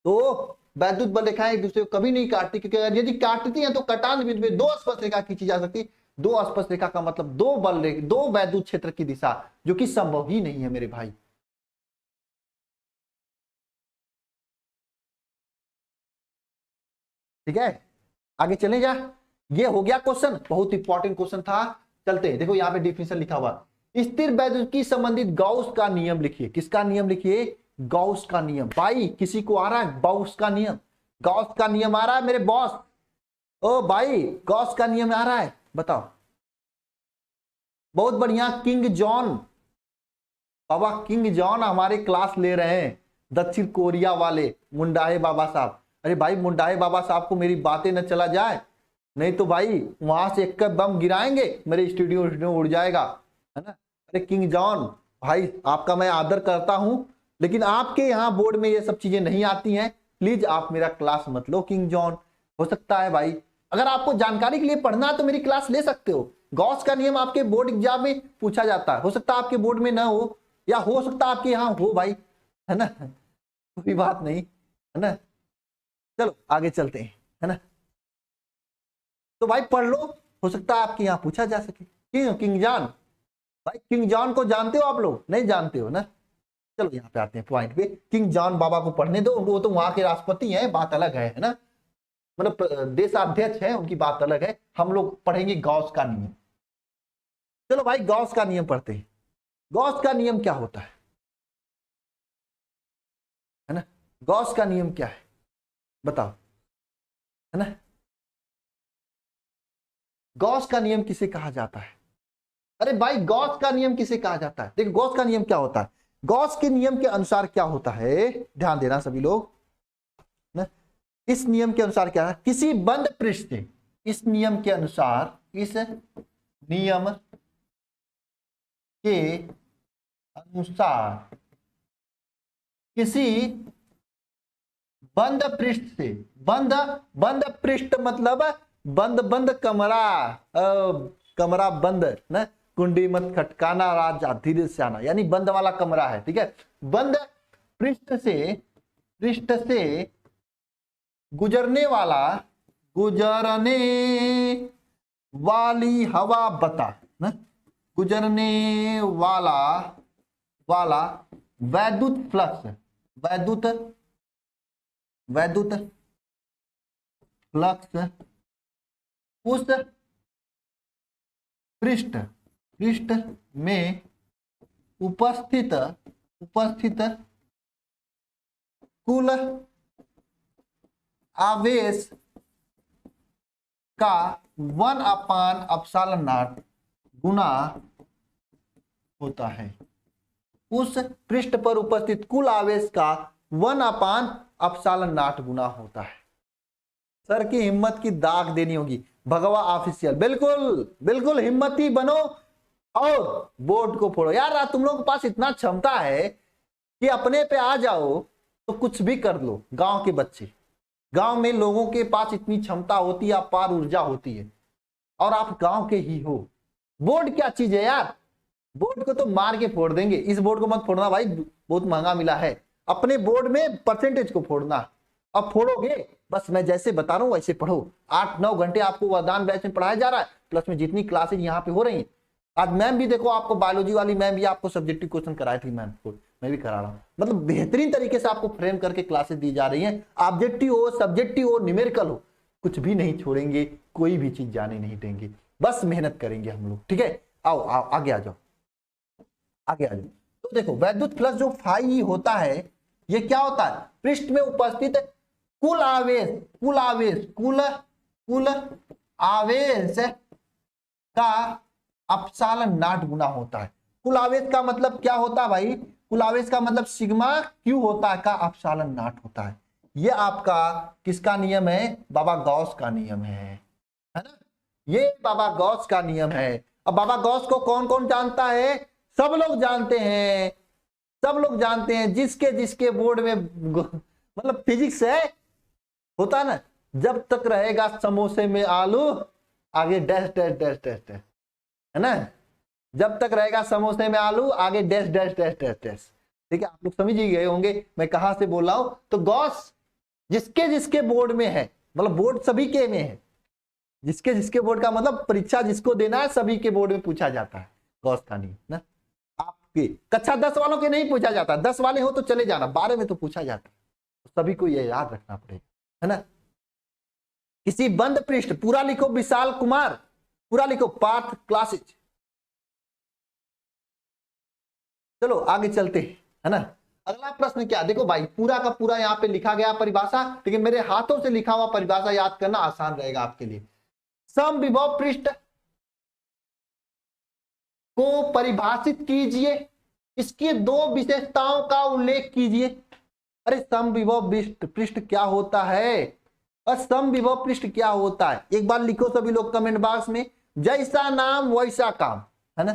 तो वैद्युत बल रेखाएं एक दूसरे को कभी नहीं काटती, क्योंकि यदि काटती हैं तो कटान बिंदु पे दो स्पर्श रेखा खींची जा सकती। दो स्पर्श रेखा का मतलब दो वैद्युत क्षेत्र की दिशा, जो कि संभव ही नहीं है मेरे भाई। ठीक है, आगे चले जा। ये हो गया क्वेश्चन, बहुत इंपॉर्टेंट क्वेश्चन था। चलते हैं, देखो यहाँ पे डिफिनेशन लिखा हुआ, स्थिर वैद्युत संबंधित गाउस का नियम लिखिए। किसका नियम लिखिए? गाउस का नियम। भाई किसी को आ रहा है गाउस का नियम? गाउस का नियम आ रहा है मेरे बॉस? ओ भाई गाउस का नियम आ रहा है, बताओ। बहुत बढ़िया। किंग जॉन, बाबा किंग जॉन हमारे क्लास ले रहे हैं, दक्षिण कोरिया वाले मुंडाहे बाबा साहब। अरे भाई मुंडाहे बाबा साहब को मेरी बातें न चला जाए, नहीं तो भाई वहां से एक बम गिराएंगे, मेरे स्टूडियो उड़ जाएगा, है ना। अरे किंग जॉन भाई, आपका मैं आदर करता हूं, लेकिन आपके यहाँ बोर्ड में ये सब चीजें नहीं आती हैं, प्लीज आप मेरा क्लास मत लो किंग जॉन। हो सकता है भाई, अगर आपको जानकारी के लिए पढ़ना है तो मेरी क्लास ले सकते हो। गॉस का नियम आपके बोर्ड एग्जाम में पूछा जाता है, हो सकता है आपके बोर्ड में ना हो, या हो सकता है आपके यहाँ हो भाई, है ना, कोई बात नहीं, है ना। चलो आगे चलते हैं, है ना। तो भाई पढ़ लो, हो सकता है आपके यहाँ पूछा जा सके। किंग जॉन, भाई किंग जॉन को जानते हो आप लोग? नहीं जानते हो ना। चलो यहाँ पे आते हैं पॉइंट पे। किंग जॉन बाबा को पढ़ने दो, वो तो वहां के राष्ट्रपति हैं, बात अलग है ना, मतलब देशाध्यक्ष है, उनकी बात अलग है। हम लोग पढ़ेंगे गॉस का नियम। चलो भाई गॉस का नियम पढ़ते हैं। गॉस का नियम क्या होता है ना। गॉस का नियम क्या है बताओ, है ना। गॉस का नियम किसे कहा जाता है? अरे भाई गॉस का नियम किसे कहा जाता है? देखो गॉस का नियम क्या होता है। गॉस के नियम के अनुसार क्या होता है, ध्यान देना सभी लोग ना। इस नियम के अनुसार क्या है, किसी बंद पृष्ठ से, इस नियम के अनुसार, इस नियम के अनुसार किसी बंद पृष्ठ से, बंद पृष्ठ मतलब बंद कमरा, कमरा बंद ना, कुंडी मत खटकाना राजा धीरे से आना, यानी बंद वाला कमरा है, ठीक है। बंद पृष्ठ से गुजरने वाली हवा बता ना, गुजरने वाला वैद्युत फ्लक्स, वैद्युत फ्लक्स उस पृष्ठ में उपस्थित कुल आवेश का 1/ε0 गुना होता है। उस पृष्ठ पर उपस्थित कुल आवेश का 1/ε0 गुना होता है। सर की हिम्मत की दाग देनी होगी, भगवा ऑफिशियल, बिल्कुल बिल्कुल हिम्मती बनो और बोर्ड को फोड़ो। यार तुम लोगों के पास इतना क्षमता है कि अपने पे आ जाओ तो कुछ भी कर लो। गांव के बच्चे, गांव में लोगों के पास इतनी क्षमता होती है, अपार ऊर्जा होती है, और आप गांव के ही हो। बोर्ड क्या चीज है यार, बोर्ड को तो मार के फोड़ देंगे। इस बोर्ड को मत फोड़ना भाई, बहुत महंगा मिला है। अपने बोर्ड में परसेंटेज को फोड़ना, अब फोड़ोगे बस मैं जैसे बता रहा हूं वैसे पढ़ो। 8-9 घंटे आपको वरदान बैच में पढ़ाया जा रहा है, प्लस में जितनी क्लासेज यहाँ पे हो रही हैं। आज मैम भी देखो, आपको बायोलॉजी वाली मैम भी आपको सब्जेक्टिव क्वेश्चन कराई थी, मैम मैं भी करा रहा हूँ। मतलब बेहतरीन तरीके से आपको फ्रेम करके क्लासेस दी जा रही हैं। ऑब्जेक्टिव हो, सब्जेक्टिव हो, न्यूमेरिकल हो, कुछ भी नहीं छोड़ेंगे, कोई भी चीज जाने नहीं देंगे, बस मेहनत करेंगे हम लोग, ठीक है। आओ आगे आ जाओ, आगे आ जाओ। तो देखो वैद्युत फ्लक्स जो फाई होता है, ये क्या होता है, पृष्ठ में उपस्थित कुल आवेश का ε0 गुना होता है। कुल आवेश का मतलब क्या होता है भाई, कुल आवेश का मतलब सिग्मा क्यू होता है का ε0 होता है। ये आपका किसका नियम है, बाबा गॉस का नियम है ना। ये बाबा गॉस का नियम है। अब बाबा गॉस को कौन कौन जानता है? सब लोग जानते हैं, सब लोग जानते हैं। जिसके बोर्ड में मतलब फिजिक्स है, होता है ना, जब तक रहेगा समोसे में आलू आगे dash dash dash dash dash, है ना। जब तक रहेगा समोसे में आलू आगे dash dash dash dash dash, ठीक है। आप लोग समझ ही गए होंगे मैं कहां से बोल रहा हूं। तो गॉस जिसके जिसके बोर्ड में है, मतलब बोर्ड सभी के में है, जिसके जिसके बोर्ड का मतलब परीक्षा जिसको देना है सभी के बोर्ड में पूछा जाता है गॉस का नियम ना। आपके कक्षा 10 वालों के नहीं पूछा जाता, 10 वाले हो तो चले जाना, 12 में तो पूछा जाता है, सभी को ये याद रखना पड़ेगा, है ना। किसी बंद पृष्ठ, पूरा लिखो विशाल कुमार, पूरा लिखो पार्थ क्लासेज। चलो आगे चलते है ना। अगला प्रश्न क्या, देखो भाई पूरा का पूरा यहाँ पे लिखा गया परिभाषा, लेकिन मेरे हाथों से लिखा हुआ परिभाषा याद करना आसान रहेगा आपके लिए। समविभव पृष्ठ को परिभाषित कीजिए, इसकी 2 विशेषताओं का उल्लेख कीजिए। अरे समविभव पृष्ठ क्या होता है, और समविभव पृष्ठ क्या होता है, एक बार लिखो सभी लोग कमेंट बॉक्स में। जैसा नाम वैसा काम, है ना।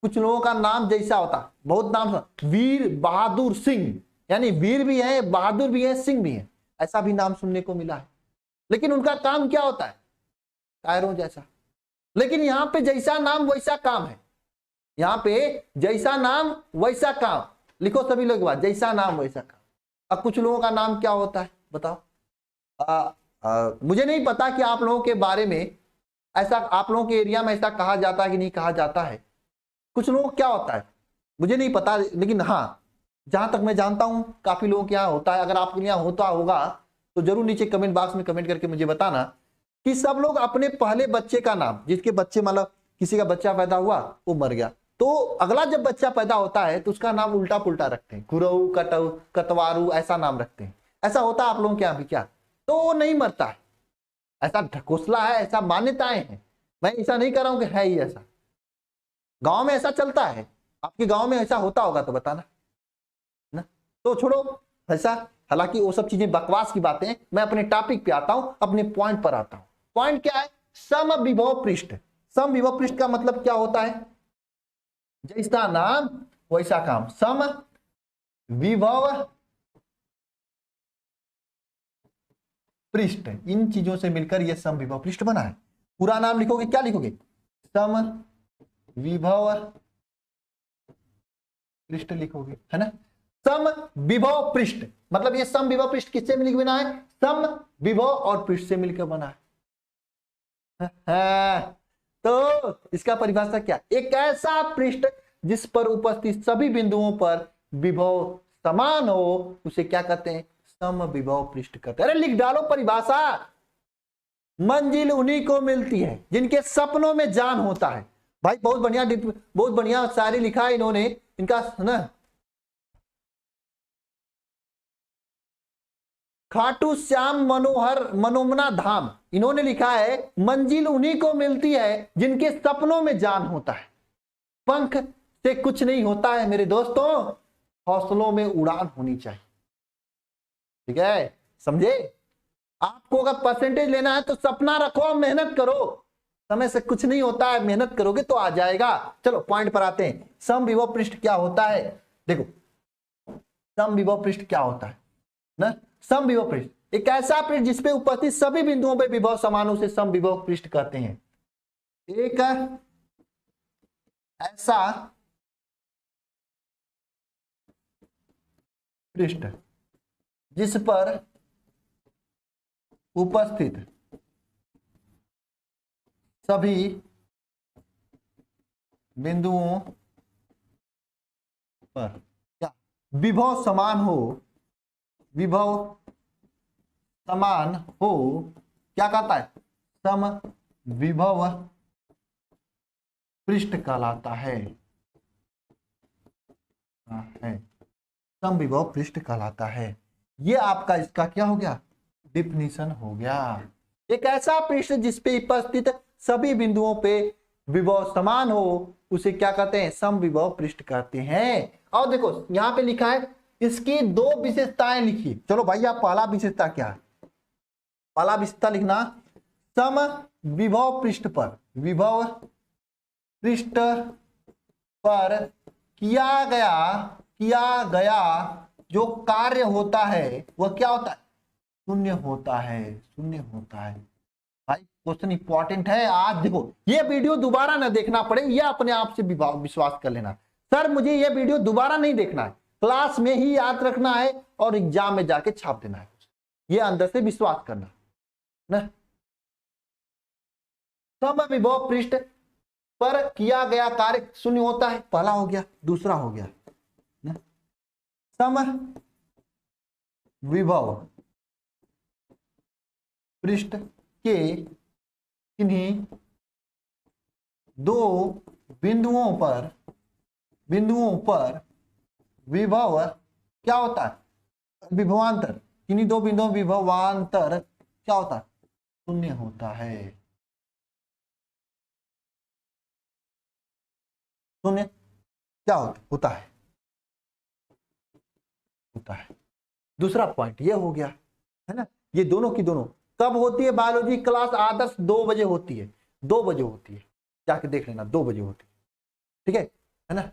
कुछ लोगों का नाम जैसा होता, बहुत नाम, वीर बहादुर सिंह, यानी वीर भी है, बहादुर भी है, सिंह भी है, ऐसा भी नाम सुनने को मिला है, लेकिन उनका काम क्या होता है, कायरों जैसा। लेकिन यहाँ पे जैसा नाम वैसा काम है, यहाँ पे जैसा नाम वैसा काम, लिखो सभी लोग बात, जैसा नाम वैसा काम। अब कुछ लोगों का नाम क्या होता है बताओ, मुझे नहीं पता कि आप लोगों के बारे में ऐसा, आप लोगों के एरिया में ऐसा कहा जाता है कि नहीं कहा जाता है, कुछ लोगों को क्या होता है मुझे नहीं पता, लेकिन हाँ जहां तक मैं जानता हूं काफी लोगों के यहाँ होता है। अगर आपके यहाँ होता होगा तो जरूर नीचे कमेंट बॉक्स में कमेंट करके मुझे बताना कि सब लोग अपने पहले बच्चे का नाम, जिसके बच्चे मतलब किसी का बच्चा पैदा हुआ वो मर गया, तो अगला जब बच्चा पैदा होता है तो उसका नाम उल्टा पुल्टा रखते हैं, गुरऊ कटऊ कतवारू ऐसा नाम रखते हैं। ऐसा होता है आप लोगों के यहाँ भी क्या? तो वो नहीं मरता है, ऐसा ढकोसला है, ऐसा मान्यताएं हैं। मैं ऐसा नहीं कर रहा हूं कि है ही ऐसा, गांव में ऐसा चलता है, आपके गांव में ऐसा होता होगा तो बताना ना। तो छोड़ो ऐसा, हालांकि वो सब चीजें बकवास की बातें हैं। मैं अपने टॉपिक पे आता हूं, अपने पॉइंट पर आता हूं। पॉइंट क्या है? समविभव पृष्ठ। समविभव पृष्ठ का मतलब क्या होता है? जैसा नाम वैसा काम, सम विभव पृष्ठ, इन चीजों से मिलकर यह समविभव पृष्ठ बना है। पूरा नाम लिखोगे, क्या लिखोगे? सम विभव पृष्ठ लिखोगे, है ना। सम विभव पृष्ठ मतलब ये सम विभव पृष्ठ किससे मिलकर बना है? सम विभव और पृष्ठ से मिलकर बना है। तो इसका परिभाषा क्या? एक ऐसा पृष्ठ जिस पर उपस्थित सभी बिंदुओं पर विभव समान हो, उसे क्या कहते हैं? समविभव पृष्ठ कहते हैं। अरे लिख डालो परिभाषा। मंजिल उन्हीं को मिलती है जिनके सपनों में जान होता है। भाई बहुत बढ़िया शायरी लिखा है इन्होंने, इनका ना खाटू श्याम मनोहर मनोमना धाम, इन्होंने लिखा है मंजिल उन्हीं को मिलती है जिनके सपनों में जान होता है। पंख से कुछ नहीं होता है मेरे दोस्तों, हौसलों में उड़ान होनी चाहिए। ठीक है, समझे? आपको अगर परसेंटेज लेना है तो सपना रखो, मेहनत करो, समय से कुछ नहीं होता है, मेहनत करोगे तो आ जाएगा। चलो पॉइंट पर आते हैं। समविभव पृष्ठ क्या होता है? देखो समविभव पृष्ठ क्या होता है ना। समविभव पृष्ठ एक ऐसा पृष्ठ जिसपे उपस्थित सभी बिंदुओं पे विभव समान, उसे समविभव पृष्ठ कहते हैं। एक ऐसा पृष्ठ जिस पर उपस्थित सभी बिंदुओं पर क्या विभव समान हो, विभव समान हो, क्या कहता है? सम विभव पृष्ठ कहलाता है। समविभव पृष्ठ कहलाता है। ये आपका इसका क्या हो गया? डिफिनीशन हो गया। एक ऐसा पृष्ठ जिसपे उपस्थित सभी बिंदुओं पे विभव समान हो, उसे क्या कहते हैं? समविभव पृष्ठ कहते हैं। और देखो यहां पे लिखा है इसकी 2 विशेषताएं लिखिए। चलो भाई आप पहला विशेषता क्या है? पहला विशेषता लिखना, सम विभव पृष्ठ पर, विभव पृष्ठ पर किया गया जो कार्य होता है वह क्या होता है? शून्य होता है। शून्य होता है। भाई क्वेश्चन इंपॉर्टेंट है। आज देखो ये वीडियो दोबारा ना देखना पड़े, ये अपने आप से विश्वास कर लेना, सर मुझे ये वीडियो दोबारा नहीं देखना है, क्लास में ही याद रखना है और एग्जाम में जाके छाप देना है। ये अंदर से विश्वास करना ना। समविभव पृष्ठ पर किया गया कार्य शून्य होता है, पहला हो गया। दूसरा हो गया ना, समविभव पृष्ठ के किन्हीं दो बिंदुओं पर विभव क्या होता है, विभवांतर, किन्हीं दो बिंदुओं विभवांतर क्या होता है, शून्य होता है। शून्य क्या होता है। दूसरा पॉइंट ये हो गया है ना। ये दोनों की दोनों कब होती है बायोलॉजी क्लास? आदर्श 2 बजे होती है, 2 बजे होती है, जाके देख लेना, 2 बजे होती है, ठीक है ना।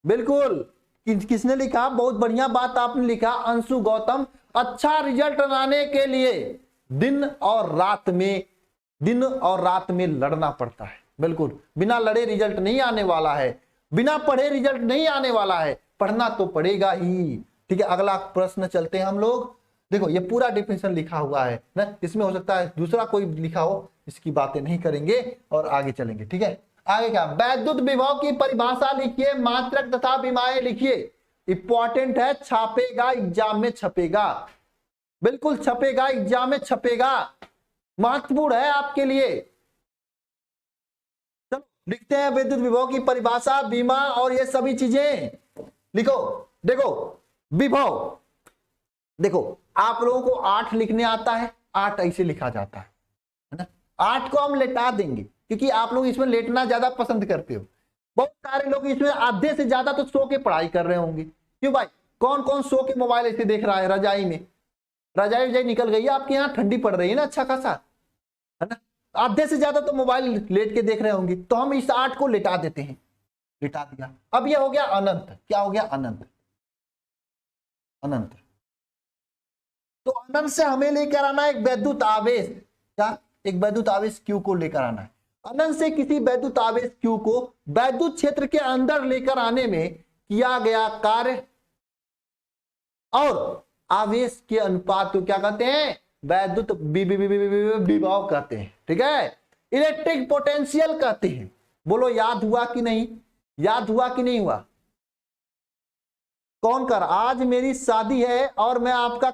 बिल्कुल, किसने लिखा? बहुत बढ़िया बात आपने लिखा अंशु गौतम। अच्छा रिजल्ट लाने के लिए दिन और रात में लड़ना पड़ता है। बिल्कुल, बिना लड़े रिजल्ट नहीं आने वाला है, बिना पढ़े रिजल्ट नहीं आने वाला है, पढ़ना तो पड़ेगा ही। ठीक है, अगला प्रश्न चलते हैं हम लोग। देखो ये पूरा डिफिनेशन लिखा हुआ है ना, इसमें हो सकता है दूसरा कोई लिखा हो, इसकी बातें नहीं करेंगे और आगे चलेंगे। ठीक है, आगे क्या, वैद्युत विभव की परिभाषा लिखिए, मात्रक तथा विमाएं लिखिए। इंपॉर्टेंट है, छापेगा एग्जाम में, छपेगा, बिल्कुल छपेगा एग्जाम में, छपेगा, महत्वपूर्ण है आपके लिए। चलो लिखते हैं विद्युत विभव की परिभाषा, बीमा और ये सभी चीजें लिखो। देखो विभव, देखो आप लोगों को 8 लिखने आता है, 8 ऐसे लिखा जाता है ना। 8 को हम लेटा देंगे क्योंकि आप लोग इसमें लेटना ज्यादा पसंद करते हो। बहुत सारे लोग इसमें आधे से ज्यादा तो सो के पढ़ाई कर रहे होंगे। क्यों भाई, कौन कौन सो के मोबाइल ऐसे देख रहा है? रजाई में, रजाई निकल गई है आपके यहाँ, ठंडी पड़ रही है ना अच्छा खासा, है ना। आधे से ज्यादा तो मोबाइल लेट के देख रहे होंगे, तो हम इस 8 को लेटा देते हैं, लेटा दिया। अब ये हो गया अनंत, क्या हो गया? अनंत। अनंत तो अनंत से हमें लेकर आना एक वैद्युत आवेश, क्या? एक वैद्युत आवेश Q को लेकर आना है। अनंत से किसी वैद्युत आवेश Q को वैद्युत क्षेत्र के अंदर लेकर आने में किया गया कार्य और आवेश के अनुपात को क्या कहते हैं? वैद्युत विभव कहते हैं। ठीक है, इलेक्ट्रिक पोटेंशियल कहते हैं। बोलो याद हुआ कि नहीं? याद हुआ कि नहीं हुआ? कौन कर? आज मेरी शादी है और मैं आपका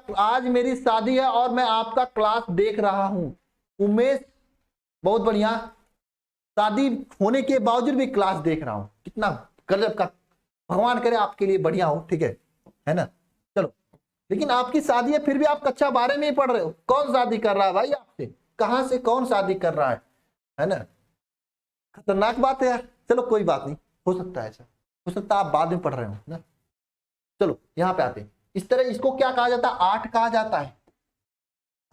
क्लास देख रहा हूं। उमेश, बहुत बढ़िया, शादी होने के बावजूद भी क्लास देख रहा हूं, कितना गजब का, भगवान करे आपके लिए बढ़िया हो। ठीक है ना। चलो, लेकिन आपकी शादी है फिर भी आप कक्षा 12 में ही पढ़ रहे हो। कौन शादी कर रहा है भाई आपसे? कहां से कौन शादी कर रहा है ना। खतरनाक बात है यार। चलो कोई बात नहीं, हो सकता है ऐसा, हो सकता है आप बाद में पढ़ रहे हो ना। चलो यहां पे आते हैं। इस तरह इसको क्या कहा जाता है? 8 कहा जाता है।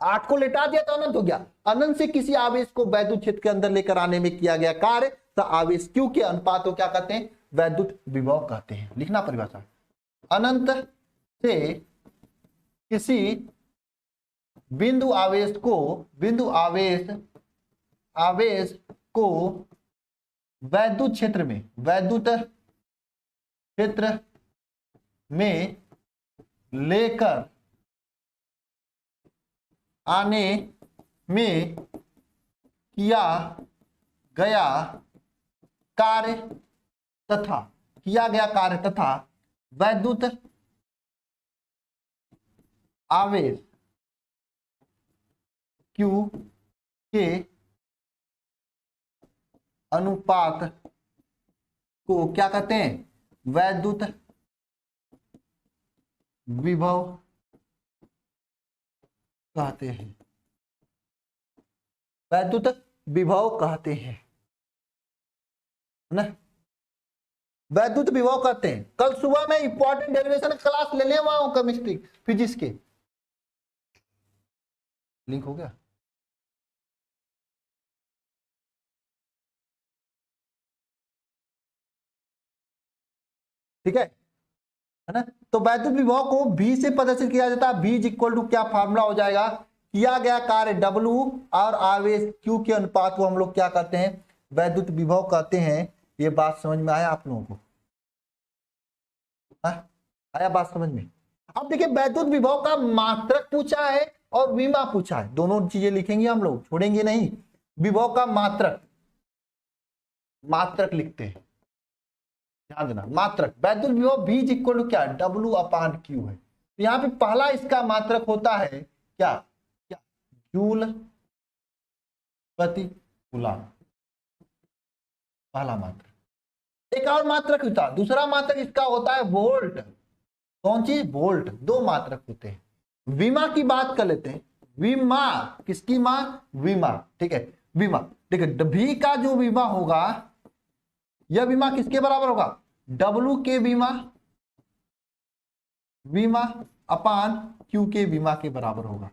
8 को लेटा दिया तो अनंत हो गया। अनंत से किसी आवेश को वैद्युत क्षेत्र के अंदर लेकर आने में किया गया कार्य तो आवेश Q के अनुपात को क्या कहते हैं? वैद्युत विभव कहते हैं। लिखना परिभाषा, अनंत से किसी बिंदु आवेश को वैद्युत क्षेत्र में लेकर आने में किया गया कार्य तथा वैद्युत आवेश Q के अनुपात को क्या कहते हैं? वैद्युत विभव कहते हैं। वैद्युत विभव कहते हैं ना, वैद्युत विभव कहते हैं। कल सुबह में इंपॉर्टेंट डेरिवेशन क्लास लेने वाला हूं, केमिस्ट्री फिजिक्स के। लिंक हो गया? ठीक है ना। तो वैद्युत विभव को V से प्रदर्शित किया जाता है। V इज इक्वल टू क्या फॉर्मूला हो जाएगा? किया गया कार्य W और आवेश Q के अनुपात को हम लोग क्या कहते हैं? वैद्युत विभव कहते हैं। ये बात समझ में आया आप लोगों को? हाँ, आया बात समझ में? अब देखिए वैद्युत विभव का मात्रक पूछा है और विमा पूछा है, दोनों चीजें लिखेंगे हम लोग, छोड़ेंगे नहीं। विभव का मात्रक, मात्रक लिखते हैं, ध्यान देना, मात्रक वैद्युत विभव V इक्वल टू क्या, W/Q है। तो यहाँ पे पहला इसका मात्रक होता है क्या, क्या, जूल प्रति कूलम, पहला मात्रक। एक और मात्रक होता है, दूसरा मात्रक इसका होता है वोल्ट। कौन चीज, वोल्ट। दो मात्रक होते हैं। विमा की बात कर लेते हैं, विमा, किसकी मां, विमा, ठीक है, विमा। ठीक है, V का जो विमा होगा, यह विमा किसके बराबर होगा, W के विमा, विमा अपान Q के विमा के बराबर होगा।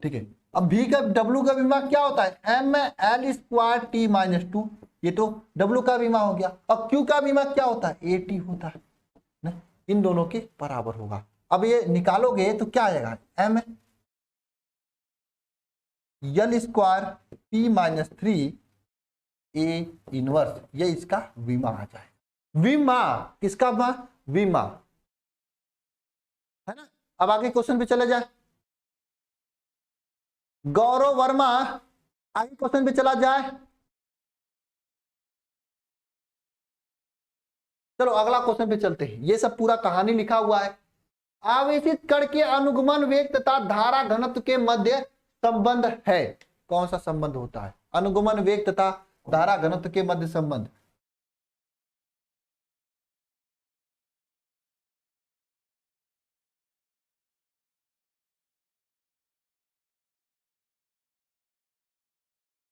ठीक है, अब V का, W का विमा क्या होता है, ml² T-2, ये तो W का विमा हो गया। और Q का विमा क्या होता है, AT होता है ना? इन दोनों के बराबर होगा। अब ये निकालोगे तो क्या आएगा, m L² T-3 A inverse, ये इसका विमा आ जाए। विमा किसका, विमा, है ना? अब आगे क्वेश्चन पे चले जाए। गौरव वर्मा, आगे क्वेश्चन पे चला जाए। चलो अगला क्वेश्चन पे चलते हैं, ये सब पूरा कहानी लिखा हुआ है। आवेशित कण के अनुगमन वेग तथा धारा घनत्व के मध्य संबंध है। कौन सा संबंध होता है, अनुगमन वेग तथा धारा घनत्व के मध्य संबंध।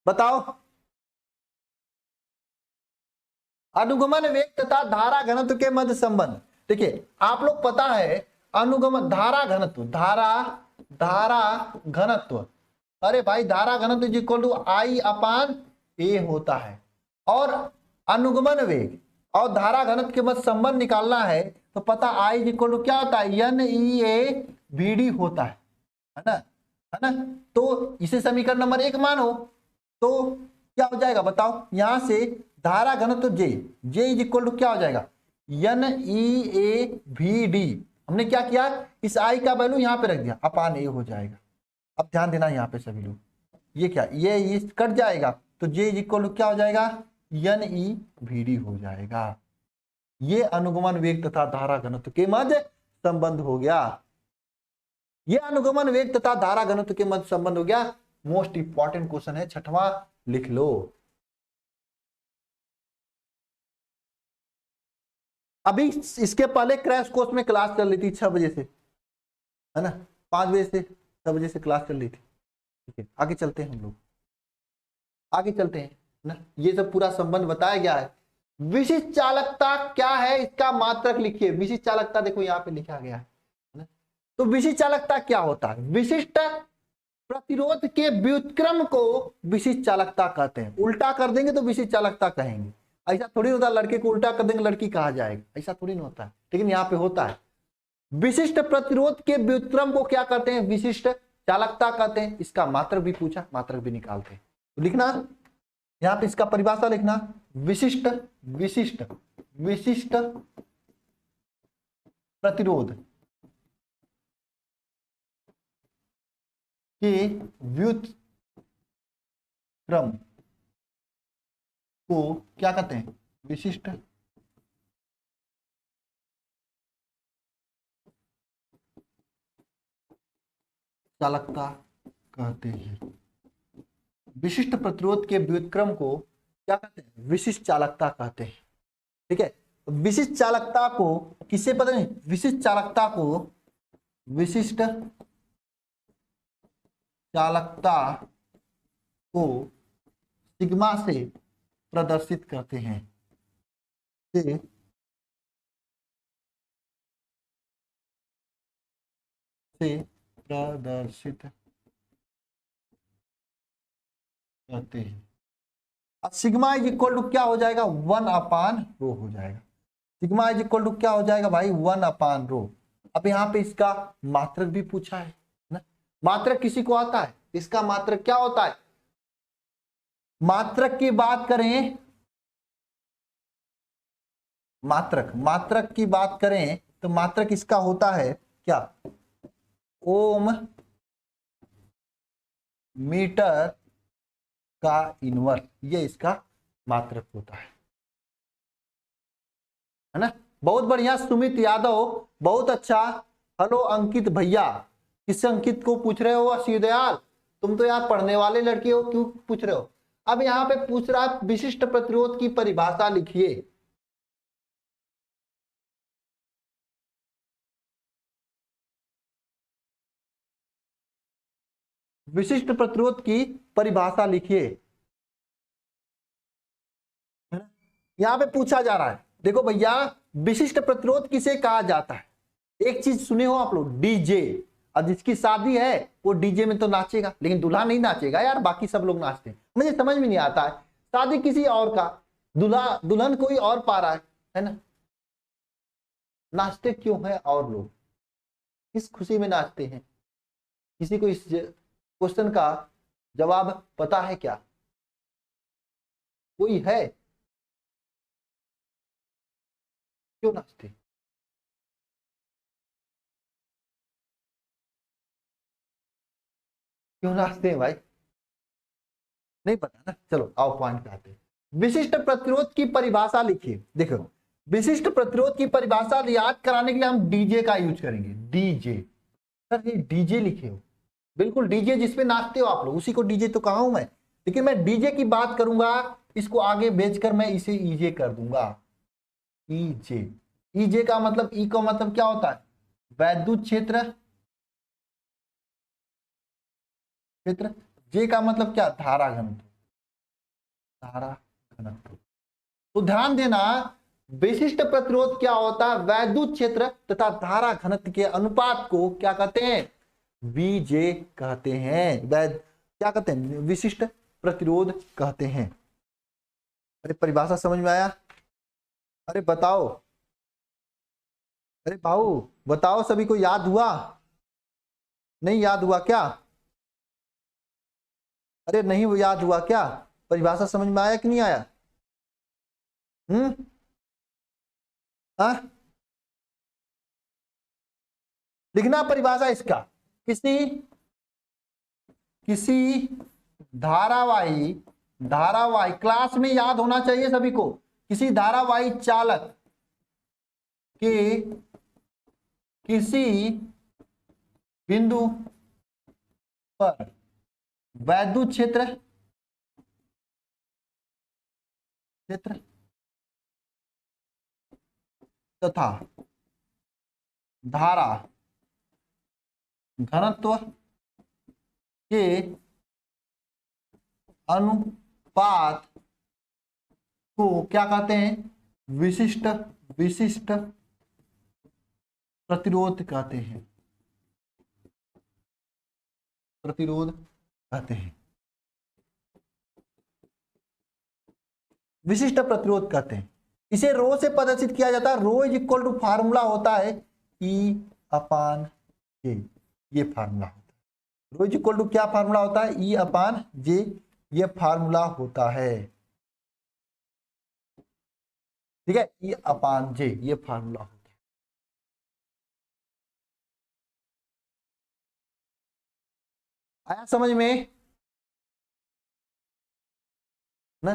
बताओ, अनुगमन वेग तथा धारा घनत्व के मध्य संबंध। देखिए आप लोग पता है, अनुगमन, धारा घनत्व, धारा घनत्व, अरे भाई धारा घनत्व इक्वल टू I/A होता है। और अनुगमन वेग और धारा घनत्व के मध्य संबंध निकालना है तो पता I इक्वल टू क्या होता है, NEA/VD होता है ना, है ना? तो इसे समीकरण नंबर 1 मानो तो क्या हो जाएगा बताओ, यहां से धारा घनत्व J इज इक्वल टू क्या हो जाएगा, NEA/VD। हमने क्या किया, इस I का वैल्यू यहां पे रख दिया, अपान A हो जाएगा। अब ध्यान देना यहाँ पे सभी लोग, ये क्या, ये कट जाएगा तो J इज इक्वल टू क्या हो जाएगा, NEVD हो जाएगा। ये अनुगमन वेग तथा धारा घनत्व के मध्य संबंध हो गया। ये अनुगमन वेग तथा धारा घनत्व के मध्य संबंध हो गया। मोस्ट इंपॉर्टेंट क्वेश्चन है, छठवां, लिख लो। अभी इसके पहले क्रैश कोर्स में क्लास चल रही थी 6 बजे से, है ना, 5 बजे से 6 बजे से क्लास चल रही थी। ठीक है, आगे चलते हैं हम लोग, आगे चलते हैं ना। ये सब पूरा संबंध बताया गया है। विशिष्ट चालकता क्या है, इसका मात्रक लिखिए। विशिष्ट चालकता देखो यहाँ पे लिखा गया है ना। तो विशिष्ट चालकता क्या होता है, विशिष्ट प्रतिरोध के व्युत्क्रम को विशिष्ट चालकता कहते हैं। उल्टा कर देंगे तो विशिष्ट चालकता कहेंगे, ऐसा थोड़ी होता है। लड़के को उल्टा कर देंगे लड़की कहा जाएगा, ऐसा थोड़ी ना होता है, लेकिन यहाँ पे होता है। विशिष्ट प्रतिरोध के व्युत्क्रम को क्या कहते हैं, विशिष्ट चालकता कहते हैं। इसका मात्रक भी पूछा, मात्रक भी निकालते हैं। तो लिखना यहाँ पे, इसका परिभाषा लिखना, विशिष्ट विशिष्ट विशिष्ट प्रतिरोध के व्युत्क्रम को क्या कहते हैं, विशिष्ट चालकता कहते हैं। विशिष्ट प्रतिरोध के व्युत्क्रम को क्या कहते हैं, विशिष्ट चालकता कहते हैं। ठीक है, विशिष्ट चालकता को किससे पता नहीं, विशिष्ट चालकता को विशिष्ट चालकता को सिग्मा से प्रदर्शित करते हैं, से प्रदर्शित करते हैं। अब सिग्मा इज इक्वल टू क्या हो जाएगा, 1/ρ हो जाएगा। सिग्मा इज इक्वल टू क्या हो जाएगा भाई, 1/ρ। अब यहाँ पे इसका मात्रक भी पूछा है ना। मात्रक किसी को आता है, इसका मात्रक क्या होता है, मात्रक की बात करें, मात्रक, मात्रक की बात करें तो मात्रक इसका होता है क्या, ओम मीटर का इनवर्स, ये इसका मात्रक होता है ना। बहुत बढ़िया सुमित यादव, बहुत अच्छा। हेलो अंकित भैया, किस अंकित को पूछ रहे हो शिवदयाल, तुम तो यार पढ़ने वाले लड़के हो, क्यों पूछ रहे हो। अब यहाँ पे पूछ रहा है विशिष्ट प्रतिरोध की परिभाषा लिखिए। विशिष्ट प्रतिरोध की परिभाषा लिखिए, यहाँ पे पूछा जा रहा है। देखो भैया, विशिष्ट प्रतिरोध किसे कहा जाता है, एक चीज सुने हो आप लोग, डीजे। अब जिसकी शादी है वो डीजे में तो नाचेगा, लेकिन दूल्हा नहीं नाचेगा यार, बाकी सब लोग नाचते हैं। मुझे समझ में नहीं आता है, शादी किसी और का, दूल्हा दुल्हन कोई और पा रहा है ना, नाचते क्यों है और लोग, किस खुशी में नाचते हैं। किसी को इस क्वेश्चन का जवाब पता है क्या, कोई है, क्यों नाचते, क्यों नाचते हैं भाई, नहीं पता ना। चलो आओ पॉइंट पे आते हैं। विशिष्ट प्रतिरोध की परिभाषा लिखिए। देखो, विशिष्ट प्रतिरोध की परिभाषा याद कराने के लिए हम डीजे का यूज करेंगे। डीजे, सर ये डीजे लिखे हो, बिल्कुल डीजे जिसपे नाचते हो आप लोग, उसी को डीजे तो कहा हूं मैं, लेकिन मैं डीजे की बात करूंगा, इसको आगे भेजकर मैं इसे ईजे कर दूंगा। ईजे, ईजे का मतलब, ई का मतलब क्या होता है, वैद्युत क्षेत्र, क्षेत्र। जे का मतलब क्या, धारा घनत्व, धारा घनत्व। तो ध्यान देना, विशिष्ट प्रतिरोध क्या होता है, वैद्युत क्षेत्र तथा धारा घनत्व के अनुपात को क्या कहते हैं, वीजे कहते हैं। वैध क्या कहते हैं, विशिष्ट प्रतिरोध कहते हैं। अरे परिभाषा समझ में आया, अरे बताओ, अरे भाऊ बताओ, सभी को याद हुआ, नहीं याद हुआ क्या, अरे नहीं वो याद हुआ क्या, परिभाषा समझ में आया कि नहीं आया, हम्म, हाँ, लिखना परिभाषा इसका, किसी किसी धारावाही, धारावाही क्लास में याद होना चाहिए सभी को, किसी धारावाही चालक के किसी बिंदु पर वैद्युत क्षेत्र, क्षेत्र तथा धारा घनत्व के अनुपात को क्या कहते हैं, विशिष्ट, विशिष्ट प्रतिरोध कहते हैं, प्रतिरोध कहते हैं, विशिष्ट प्रतिरोध कहते हैं। इसे रो से प्रदर्शित किया जाता है, रो इज इक्वल टू फार्मूला होता है ई अपान जे, ये फार्मूला होता है। रो इज इक्वल टू क्या फार्मूला होता है, ई अपान जे, ये फार्मूला होता है, ठीक है, ई अपान जे ये फार्मूला होता है। आया समझ में ना,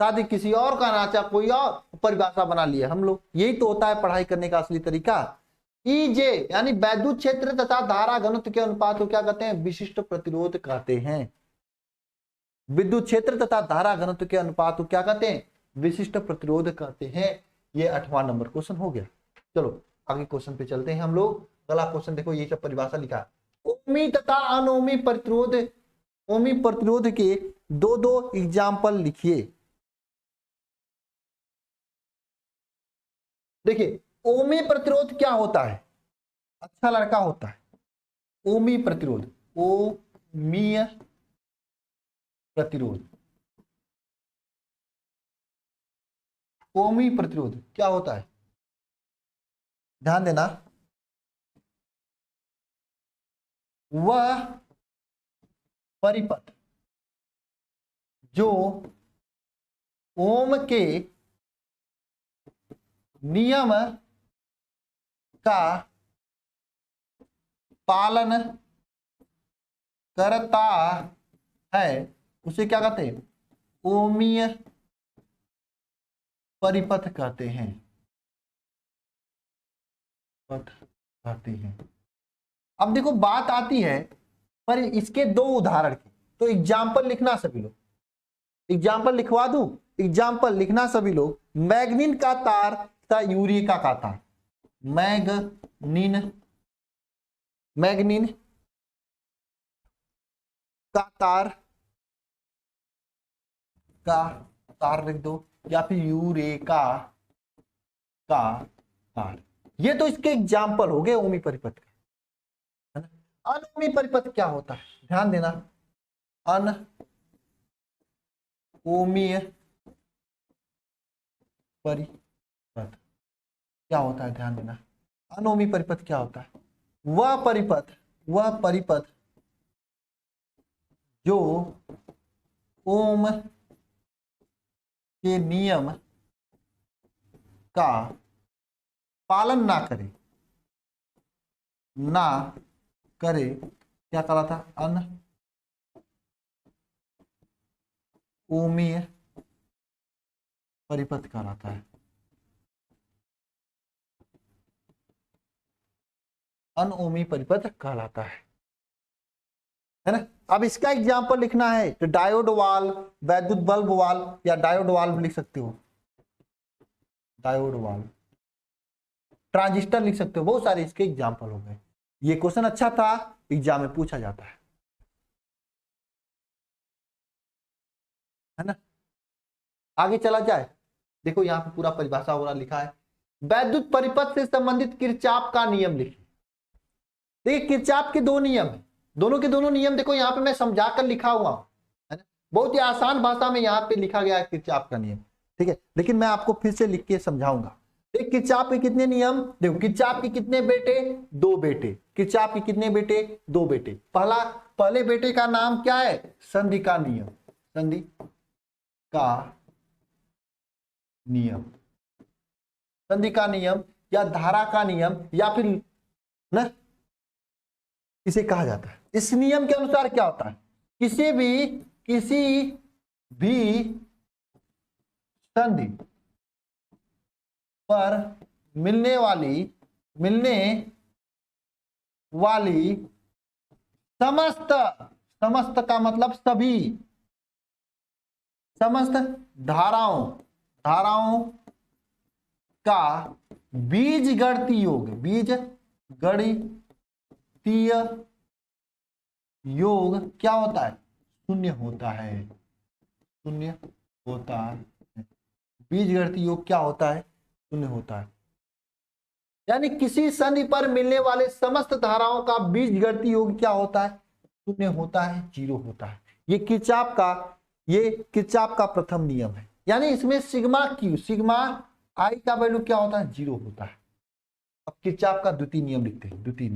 शादी किसी और का नाचा कोई और, परिभाषा बना लिया हम लोग, यही तो होता है पढ़ाई करने का असली तरीका। ईजे यानी वैद्युत क्षेत्र तथा धारा घनत्व के अनुपात को क्या कहते हैं, विशिष्ट प्रतिरोध कहते हैं। विद्युत क्षेत्र तथा धारा घनत्व के अनुपात को क्या कहते हैं, विशिष्ट प्रतिरोध कहते हैं। ये 8वां नंबर क्वेश्चन हो गया। चलो आगे क्वेश्चन पे चलते हैं हम लोग। अगला क्वेश्चन देखो, ये सब परिभाषा लिखा है, ओमी तथा अनोमी प्रतिरोध, ओमी प्रतिरोध के दो दो एग्जाम्पल लिखिए। देखिए ओमी प्रतिरोध क्या होता है, अच्छा लड़का होता है, ओमी प्रतिरोध, ओमीय प्रतिरोध, ओमी प्रतिरोध क्या होता है, ध्यान देना, वह परिपथ जो ओम के नियम का पालन करता है उसे क्या कहते हैं? ओमीय परिपथ कहते हैं। पथ कहते हैं। अब देखो बात आती है पर इसके दो उदाहरण की, तो एग्जाम्पल लिखना सभी लोग, एग्जाम्पल लिखवा दूं, एग्जाम्पल लिखना सभी लोग। मैग्नीन का तार तथा यूरेका का तार। मैग्नीन का तार लिख दो, या फिर यूरेका का तार। ये तो इसके एग्जाम्पल हो गए ओमी परिपथ का, है ना। अनओमी परिपथ क्या होता है, ध्यान देना। अनओमीय परिपथ क्या होता है, ध्यान देना। अनओमी परिपथ क्या होता है? वह परिपथ जो ओम के नियम का पालन ना करे, क्या कहा था? अनओमीय परिपथ कहलाता है। अनओमी परिपथ कहलाता है ना। अब इसका एग्जाम्पल लिखना है तो डायोड वाल्व, वैद्युत बल्ब वाल्व, या डायोड वाल्व लिख सकते हो, डायोड वाल्व, ट्रांजिस्टर लिख सकते हो, बहुत सारे इसके एग्जाम्पल हो गए। ये क्वेश्चन अच्छा था, एग्जाम में पूछा जाता है ना। आगे चला जाए, देखो यहाँ पे पूरा परिभाषा हो रहा लिखा है। वैद्युत परिपथ से संबंधित किरचॉफ का नियम लिखिए। देखिए किरचॉफ के दो नियम है, दोनों के दोनों नियम देखो यहाँ पे मैं समझाकर लिखा हुआ हूं, है ना। बहुत ही आसान भाषा में यहाँ पे लिखा गया है किरचॉफ का नियम, ठीक है। लेकिन मैं आपको फिर से लिख के समझाऊंगा। एक किरचॉफ के कितने नियम, देखो किरचॉफ के कितने बेटे? दो बेटे। किरचॉफ के कितने बेटे? दो बेटे। पहले बेटे का नाम क्या है? संधि का नियम। संधि का नियम, संधि का नियम या धारा का नियम, या फिर ना इसे कहा जाता है। इस नियम के अनुसार क्या होता है? किसी भी संधि पर मिलने वाली समस्त का मतलब सभी, समस्त धाराओं का बीजगणितीय योग क्या होता है? शून्य होता है। बीजगणितीय योग क्या होता है? शून्य होता है। यानी किसी संधि पर मिलने वाले समस्त धाराओं का बीजगणितीय योग क्या होता है? शून्य होता है, जीरो होता है। ये किरचॉफ का प्रथम नियम है। यानी इसमें सिग्मा आई का वैल्यू क्या होता है? जीरो होता है। अब किरचॉफ का द्वितीय नियम लिखते हैं। द्वितीय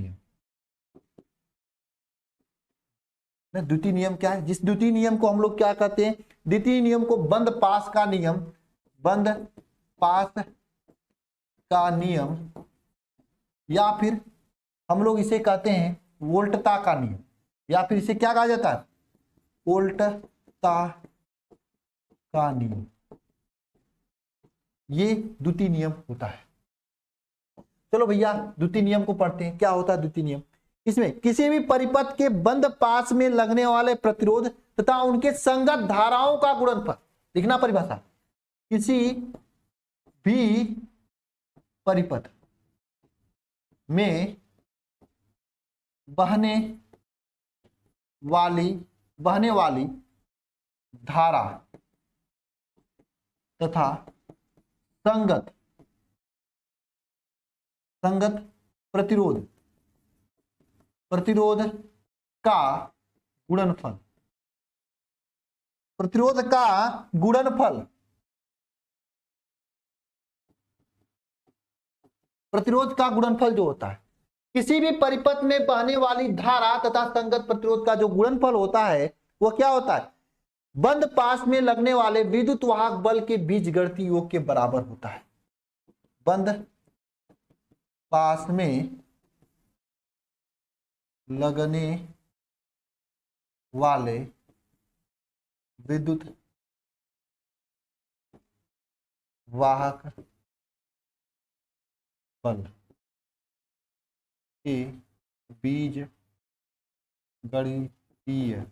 नियम क्या है? जिस द्वितीय नियम को हम लोग क्या कहते हैं? द्वितीय नियम को बंद पास का नियम, या फिर हम लोग इसे कहते हैं वोल्टता का नियम, या फिर इसे क्या कहा जाता है? वोल्टता का नियम। ये द्वितीय नियम होता है। चलो भैया द्वितीय नियम को पढ़ते हैं। क्या होता है द्वितीय नियम? इसमें किसी भी परिपथ के बंद पास में लगने वाले प्रतिरोध तथा उनके संगत धाराओं का गुणनफल, लिखना परिभाषा। किसी भी परिपथ में बहने वाली धारा तथा संगत प्रतिरोध का गुणनफल, प्रतिरोध का गुणनफल जो होता है, किसी भी परिपथ में बहने वाली धारा तथा संगत प्रतिरोध का जो गुणनफल होता है वो क्या होता है? बंद पास में लगने वाले विद्युत वाहक बल के बीजगणितीय योग के बराबर होता है। बंद पास में लगने वाले विद्युत वाहक बल के बीज गणितीय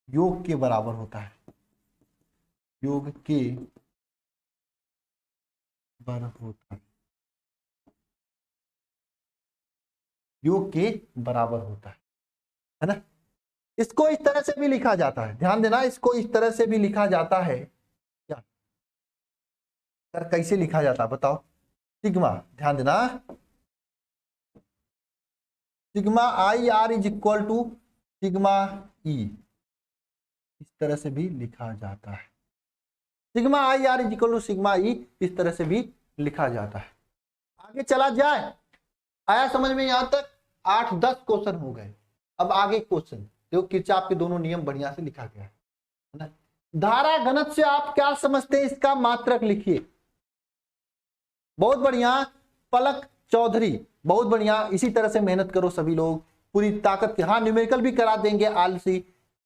योग के बराबर होता है, योग के बराबर होता है, योग के बराबर होता है ना। इसको इस तरह से भी लिखा जाता है, ध्यान देना, इसको इस तरह से भी लिखा जाता है। क्या सर कैसे लिखा जाता है बताओ? सिग्मा, ध्यान देना, sigma I R is equal to sigma E, इस तरह से भी लिखा जाता है। Sigma I R is equal to sigma E, इस तरह से भी लिखा जाता है। आगे चला जाए, आया समझ में? यहां तक 8-10 क्वेश्चन हो गए। अब आगे क्वेश्चन देखो, किरचॉफ के दोनों नियम बढ़िया से लिखा गया है ना। धारा घनत्व से आप क्या समझते हैं, इसका मात्रक लिखिए। बहुत बढ़िया पलक चौधरी, बहुत बढ़िया, इसी तरह से मेहनत करो सभी लोग पूरी ताकत के। हाँ न्यूमेरिकल भी करा देंगे आलसी,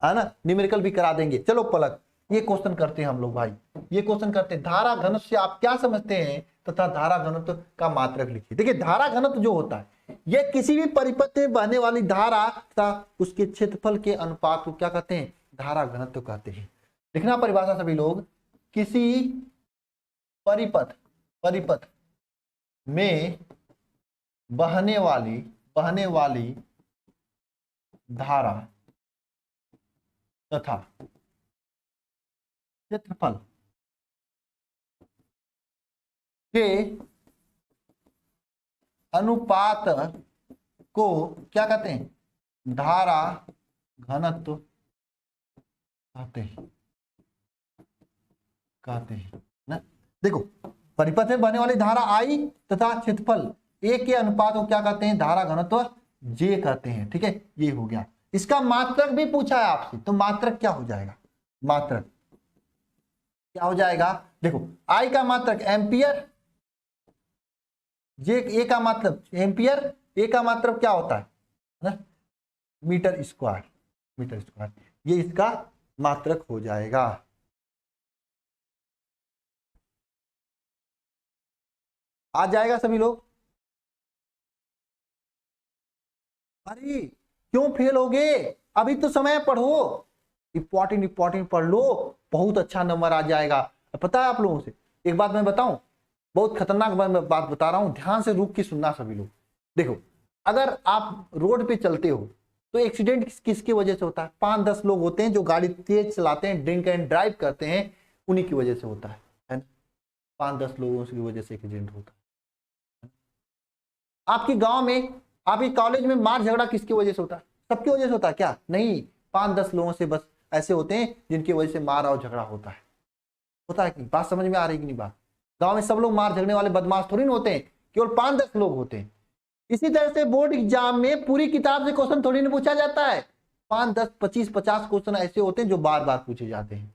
है ना, न्यूमेरिकल भी करा देंगे। चलो पलक, ये क्वेश्चन करते हैं हम लोग भाई, ये क्वेश्चन करते हैं। धारा घनत्व से आप क्या समझते हैं तथा धारा घनत्व का मात्रक लिखिए। देखिए धारा घनत्व जो होता है, ये किसी भी परिपथ में बहने वाली धारा तथा उसके क्षेत्रफल के अनुपात को क्या कहते हैं? धारा घनत्व कहते हैं। लिखना परिभाषा सभी लोग, किसी परिपथ में बहने वाली धारा तथा क्षेत्रफल के अनुपात को क्या कहते हैं? धारा घनत्व कहते हैं ना। देखो परिपथ में बहने वाली धारा आई तथा क्षेत्रफल ए के अनुपात को क्या कहते हैं? धारा घनत्व जे कहते हैं। ठीक है, ये हो गया। इसका मात्रक भी पूछा है आपसे, तो मात्रक क्या हो जाएगा? मात्रक क्या हो जाएगा? देखो आई का मात्रक एम्पियर, जे ए का मतलब एम्पियर, ए का मतलब क्या होता है ना? मीटर स्क्वायर, ये इसका मात्रक हो जाएगा। आ जाएगा सभी लोग? अरे क्यों फेल हो गए? अभी तो समय, पढ़ो, इंपॉर्टेंट पढ़ लो, बहुत अच्छा नंबर आ जाएगा। पता है आप लोगों से एक बात मैं बताऊं, बहुत खतरनाक बात बता रहा हूं, ध्यान से रुक के सुनना सभी लोग। देखो अगर आप रोड पे चलते हो तो एक्सीडेंट किसकी वजह से होता है? 5-10 लोग होते हैं जो गाड़ी तेज चलाते हैं, ड्रिंक एंड ड्राइव करते हैं, उन्हीं की वजह से होता है ना। 5-10 लोगों की वजह से एक्सीडेंट होता है। आपके गांव में, आपके कॉलेज में मार झगड़ा किसकी वजह से होता है? सबकी वजह से होता है क्या? नहीं, 5-10 लोगों से बस ऐसे होते हैं जिनकी वजह से मार और झगड़ा होता है कि बात समझ में आ रही कि नहीं बात? गांव में सब लोग मार झगड़ने वाले बदमाश थोड़ी ना होते हैं, केवल 5-10 लोग होते हैं। इसी तरह से बोर्ड एग्जाम में पूरी किताब से क्वेश्चन थोड़ी ना पूछा जाता है। 5-10 25-50 क्वेश्चन ऐसे होते हैं जो बार बार पूछे जाते हैं।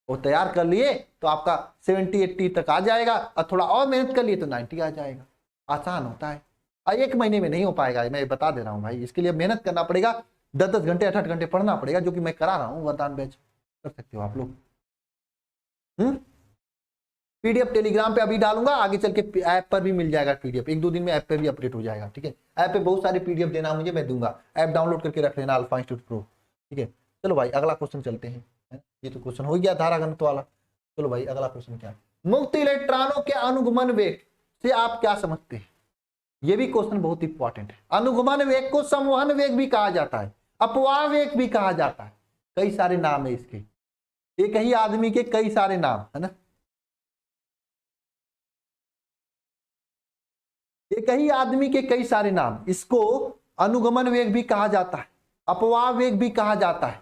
वो तैयार कर लिए तो आपका 70-80 तक आ जाएगा, और थोड़ा और मेहनत कर लिए तो 90 आ जाएगा। आसान होता है, और 1 महीने में नहीं हो पाएगा, मैं बता दे रहा हूँ भाई। इसके लिए मेहनत करना पड़ेगा, 10-10 घंटे 8-8 घंटे पढ़ना पड़ेगा, जो कि मैं करा रहा हूँ। वरदान बैच कर सकते हो आप लोग। पीडीएफ टेलीग्राम पे अभी डालूंगा, आगे चल के ऐप पर भी मिल जाएगा पीडीएफ। 1-2 दिन में ऐप पे भी अपडेट हो जाएगा। ठीक है, ऐप पे बहुत सारे पीडीएफ देना मुझे, मैं दूंगा। ऐप डाउनलोड करके रख लेना, अल्फा इंस्टीट्यूट प्रो। ठीक है, चलो भाई अगला क्वेश्चन चलते हैं। ये तो क्वेश्चन हो गया धारा घनत्व वाला। चलो भाई अगला क्वेश्चन क्या है? मुक्त इलेक्ट्रॉनों के अनुगमन वेग से आप क्या समझते हैं? ये भी क्वेश्चन बहुत इंपॉर्टेंट है। अनुगमन वेग को संवहन वेग भी कहा जाता है, अपवाह वेग भी कहा जाता है। कई सारे नाम है इसके, एक ही आदमी के कई सारे नाम है ना। एक ही आदमी के कई सारे नाम। इसको अनुगमन वेग भी कहा जाता है, अपवाह वेग भी कहा जाता है,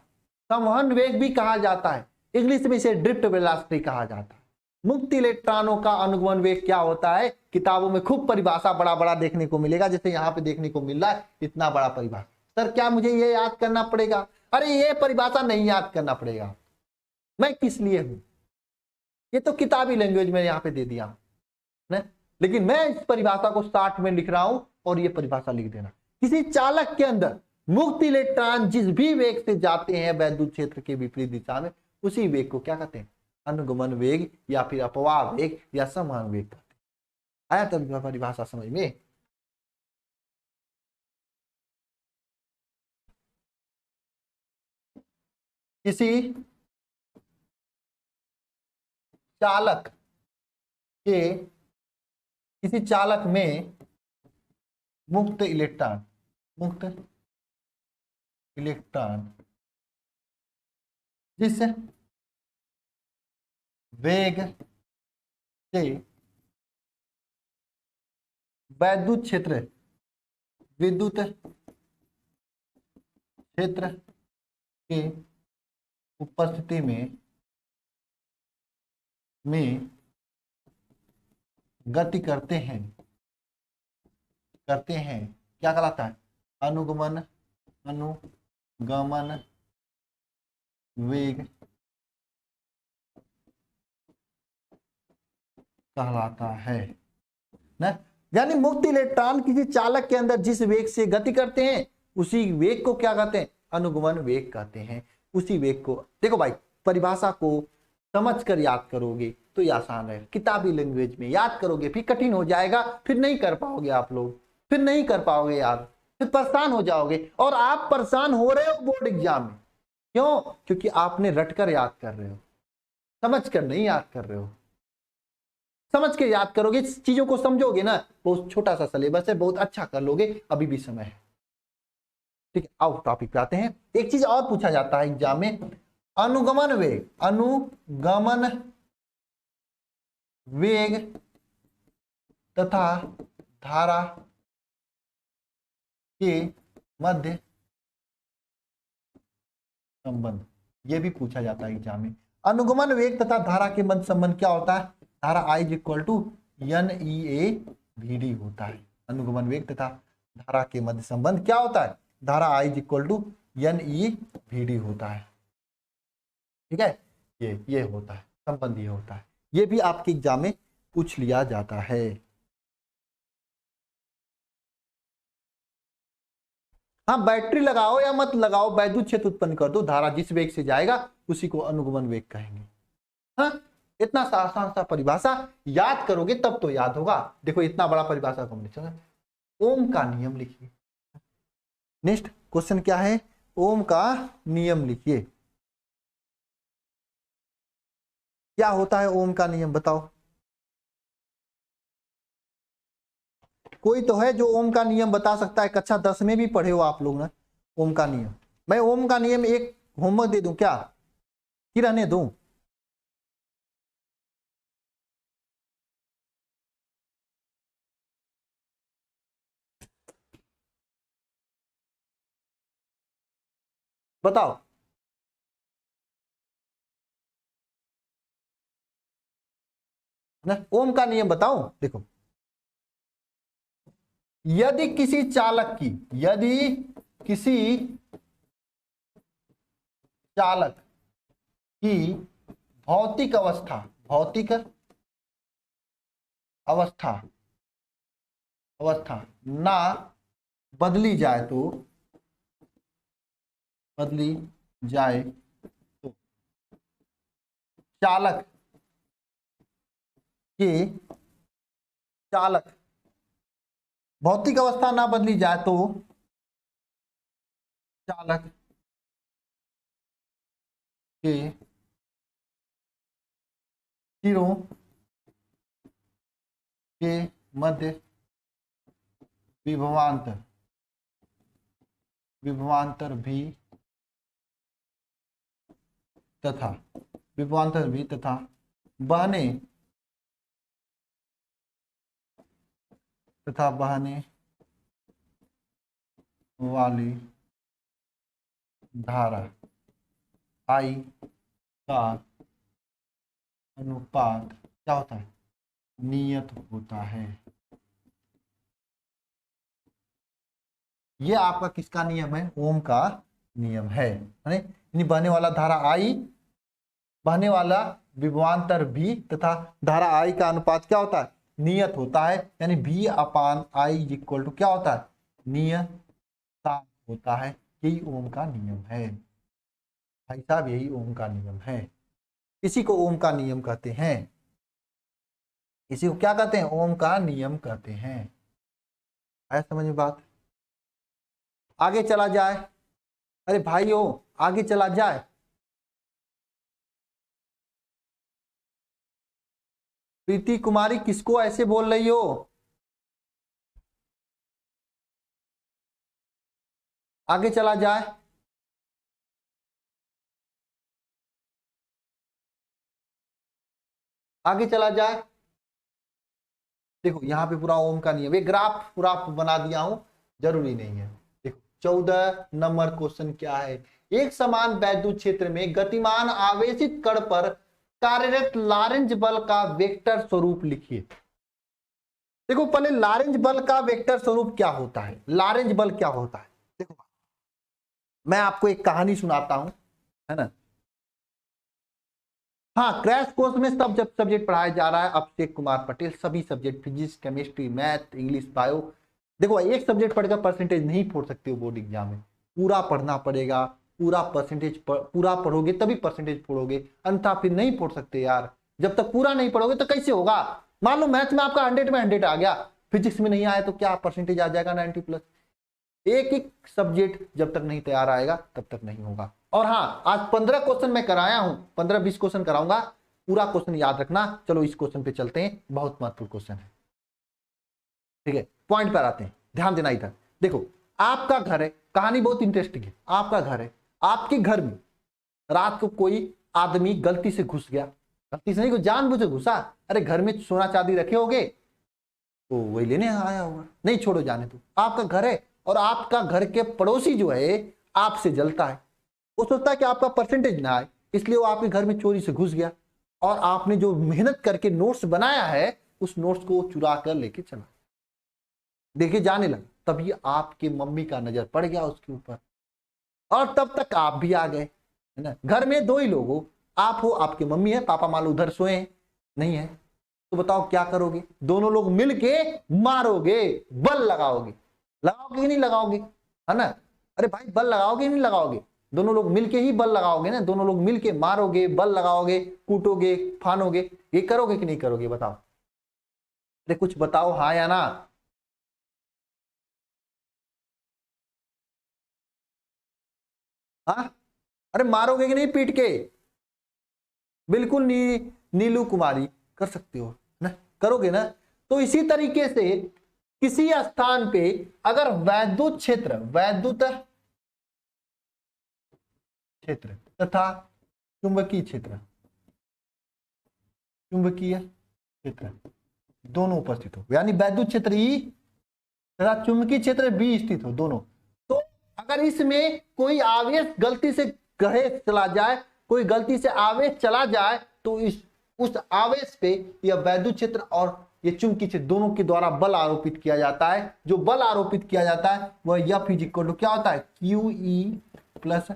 संवहन वेग भी कहा जाता है, इंग्लिश में इसे ड्रिफ्ट वेलोसिटी कहा जाता है। मुक्त इलेक्ट्रॉनों का अनुगमन वेग क्या होता है? किताबों में खूब परिभाषा बड़ा बड़ा देखने को मिलेगा, जैसे यहाँ पे देखने को मिल रहा है इतना बड़ा परिभाषा। सर क्या मुझे ये याद करना पड़ेगा? अरे ये परिभाषा नहीं याद करना पड़ेगा, मैं किस लिए हूं, ये तो किताबी लैंग्वेज में यहाँ पे दे दिया। ना। लेकिन मैं इस परिभाषा को 60 में लिख रहा हूं और ये परिभाषा लिख देना। किसी चालक के अंदर मुक्त इलेक्ट्रॉन जिस भी वेग से जाते हैं वैद्युत क्षेत्र के विपरीत दिशा में, उसी वेग को क्या कहते हैं? अनुगमन वेग या फिर अपवाह वेग या समान वेग कहते हैं। आया तब परिभाषा समझ में? किसी चालक में मुक्त इलेक्ट्रॉन जिस वेग से विद्युत क्षेत्र के उपस्थिति में गति करते हैं क्या कहलाता है? अनुगमन वेग कहलाता है ना। यानी मुक्त इलेक्ट्रॉन किसी चालक के अंदर जिस वेग से गति करते हैं उसी वेग को क्या कहते हैं? अनुगमन वेग कहते हैं। उसी वेग को देखो भाई, परिभाषा को समझकर याद करोगे तो ये आसान है, किताबी लैंग्वेज में याद करोगे फिर कठिन हो जाएगा, फिर नहीं कर पाओगे आप लोग, फिर नहीं कर पाओगे यार, फिर परेशान हो जाओगे। और आप परेशान हो रहे हो बोर्ड एग्जाम में, क्यों? क्योंकि आपने रटकर याद कर रहे हो, समझ कर नहीं याद कर रहे हो। समझ के याद करोगे, इस चीजों को समझोगे ना, बहुत छोटा सा सिलेबस है, बहुत अच्छा कर लोगे, अभी भी समय है। ठीक है, आओ टॉपिक पे आते हैं। एक चीज और पूछा जाता है एग्जाम में, अनुगमन वेग तथा धारा के मध्य संबंध, ये भी पूछा जाता है एग्जाम में। अनुगमन वेग तथा धारा के मध्य संबंध क्या होता है? धारा I = NEA/VD होता है। अनुगमन वेग तथा धारा के मध्य संबंध क्या होता है? धारा I = NEA/VD होता है। ठीक है, ये होता है संबंध, ये होता है। ये भी आपके एग्जाम में पूछ लिया जाता है। हाँ, बैटरी लगाओ या मत लगाओ, वैद्युत क्षेत्र उत्पन्न कर दो, धारा जिस वेग से जाएगा उसी को अनुगमन वेग कहेंगे। हाँ, इतना सा आसान सा परिभाषा याद करोगे तब तो याद होगा। देखो इतना बड़ा परिभाषा को हमने चला। ओम का नियम लिखिए। नेक्स्ट क्वेश्चन क्या है? ओम का नियम लिखिए। क्या होता है ओम का नियम, बताओ। कोई तो है जो ओम का नियम बता सकता है? कक्षा 10 में भी पढ़े हो आप लोग ना ओम का नियम। मैं ओम का नियम एक होमवर्क दे दूं क्या, कि रहने दूं? बताओ। ना ओम का नियम बताओ। देखो, यदि किसी चालक की भौतिक अवस्था ना बदली जाए तो चालक भौतिक अवस्था ना बदली जाए तो चालक के सिरों के मध्य विभवांतर भी तथा बहने वाली धारा I का अनुपात क्या होता है? नियत होता है। ये आपका किसका नियम है? ओम का नियम है। बहने वाला धारा I, बहने वाला विभवांतर भी तथा धारा I का अनुपात क्या होता है? नियत होता है, यानी V upon I equal to क्या होता है, नियत होता है। यही ओम का नियम है भाई साहब, यही ओम का नियम है। इसी को ओम का नियम कहते हैं, इसी को क्या कहते हैं, ओम का नियम कहते हैं। आया समझ में बात? आगे चला जाए, अरे भाइयों आगे चला जाए। प्रीति कुमारी किसको ऐसे बोल रही हो? आगे चला जाए। आगे चला जाए। देखो यहाँ पे पूरा ओम का नियम, ये ग्राफ पूरा बना दिया हूं, जरूरी नहीं है। देखो 14 नंबर क्वेश्चन क्या है, एक समान वैद्युत क्षेत्र में गतिमान आवेशित कण पर कार्यरत लारेंज बल का वेक्टर स्वरूप लिखिए। देखो पहले लारेंज बल का वेक्टर स्वरूप क्या होता है, लारेंज बल क्या होता है। देखो मैं आपको एक कहानी सुनाता हूं, है ना। हाँ, क्रैश कोर्स में सब जब सब्जेक्ट पढ़ाया जा रहा है, अभिषेक कुमार पटेल, सभी subject, physics, chemistry, math, English, bio. देखो एक सब्जेक्ट पढ़कर परसेंटेज नहीं फोड़ सकते हो बोर्ड एग्जाम में, पूरा पढ़ना पड़ेगा, पूरा परसेंटेज पूरा पढ़ोगे तभी परसेंटेज फोड़ोगे, अन्यथा फिर नहीं फोड़ सकते यार। जब तक पूरा नहीं पढ़ोगे तो कैसे होगा। मान लो मैथ में आपका 100 में 100 आ गया, फिजिक्स में नहीं आया तो क्या परसेंटेज आ जाएगा 90+। एक एक सब्जेक्ट जब तक नहीं तैयार आएगा तब तक नहीं होगा। और हाँ, आज 15 क्वेश्चन मैं कराया हूं, 15-20 क्वेश्चन कराऊंगा, पूरा क्वेश्चन याद रखना। चलो इस क्वेश्चन पे चलते हैं, बहुत महत्वपूर्ण क्वेश्चन है, ठीक है। पॉइंट पर आते हैं, ध्यान देना इधर। देखो आपका घर है, कहानी बहुत इंटरेस्टिंग है। आपका घर है, आपके घर में रात को कोई आदमी गलती से घुस गया, गलती से नहीं, कोई जानबूझ घुसा। अरे घर में सोना चांदी रखे होगे तो वही लेने आया होगा, नहीं छोड़ो जाने दो। आपका घर है और आपका घर के पड़ोसी जो है आपसे जलता है, वो सोचता है कि आपका परसेंटेज ना आए, इसलिए वो आपके घर में चोरी से घुस गया और आपने जो मेहनत करके नोट्स बनाया है उस नोट्स को चुरा कर लेके चला, देखिए जाने लगा। तभी आपके मम्मी का नजर पड़ गया उसके ऊपर और तब तक आप भी आ गए, है ना। घर में दो ही लोग हो, आप हो, आपकी मम्मी है, पापा मान लो उधर सोए हैं, नहीं है, तो बताओ क्या करोगे। दोनों लोग मिलके मारोगे, बल लगाओगे, लगाओगे कि नहीं लगाओगे, है ना। अरे भाई बल लगाओगे नहीं लगाओगे, दोनों लोग मिलके ही बल लगाओगे ना, दोनों लोग मिलके मारोगे, बल लगाओगे, कूटोगे, फानोगे, ये करोगे कि नहीं करोगे बताओ। अरे कुछ बताओ हाँ या ना। हाँ, अरे मारोगे कि नहीं पीट के। बिल्कुल नीलू कुमारी कर सकते हो ना, करोगे ना। तो इसी तरीके से किसी स्थान पे अगर वैद्युत क्षेत्र, वैद्युत क्षेत्र तथा चुंबकीय क्षेत्र, चुंबकीय क्षेत्र दोनों उपस्थित हो, यानी वैद्युत क्षेत्र ई तथा चुंबकीय क्षेत्र बी स्थित हो दोनों, तो अगर इसमें कोई आवेश गलती से कहे चला जाए, कोई गलती से आवेश चला जाए तो इस उस आवेश पे यह वैद्युत क्षेत्र और ये चुंबकीय क्षेत्र दोनों के द्वारा बल आरोपित किया जाता है। जो बल आरोपित किया जाता है वह F इक्वल टू क्या होता है, QE प्लस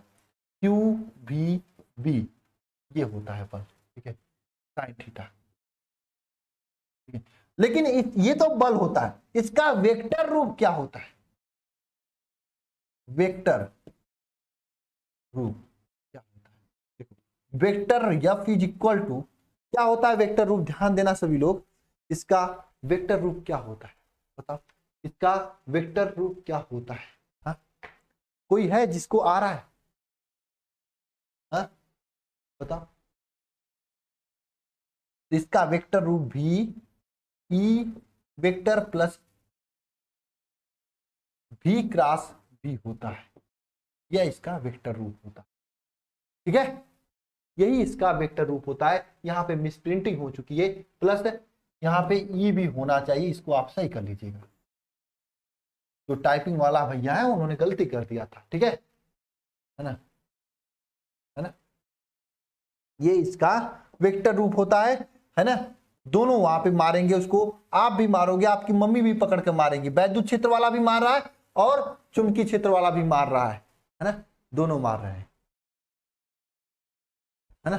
QVB, ये होता है बल, ठीक है, साइन थीटा, ठीक है। लेकिन ये तो बल होता है, इसका वेक्टर रूप क्या होता है, वेक्टर रूप क्या होता है। देखो vector F is equal to क्या होता है, वेक्टर रूप, ध्यान देना सभी लोग, इसका वेक्टर रूप क्या होता है बताओ, इसका वेक्टर रूप क्या होता है। हा? कोई है जिसको आ रहा है, हा? बताओ। इसका वेक्टर रूप भी E vector plus V cross B होता है, यह इसका वेक्टर रूप होता है, ठीक है, यही इसका वेक्टर रूप होता है। यहाँ पे मिसप्रिंटिंग हो चुकी है, प्लस यहाँ पे ई भी होना चाहिए, इसको आप सही कर लीजिएगा। जो टाइपिंग वाला भैया है उन्होंने गलती कर दिया था, ठीक है ना, है ना। ये इसका वेक्टर रूप होता है ना। दोनों वहां पे मारेंगे उसको, आप भी मारोगे, आपकी मम्मी भी पकड़ के मारेंगी, वैद्युत क्षेत्र वाला भी मार रहा है और चुंबकीय क्षेत्र वाला भी मार रहा है ना, दोनों मार रहे हैं, है ना।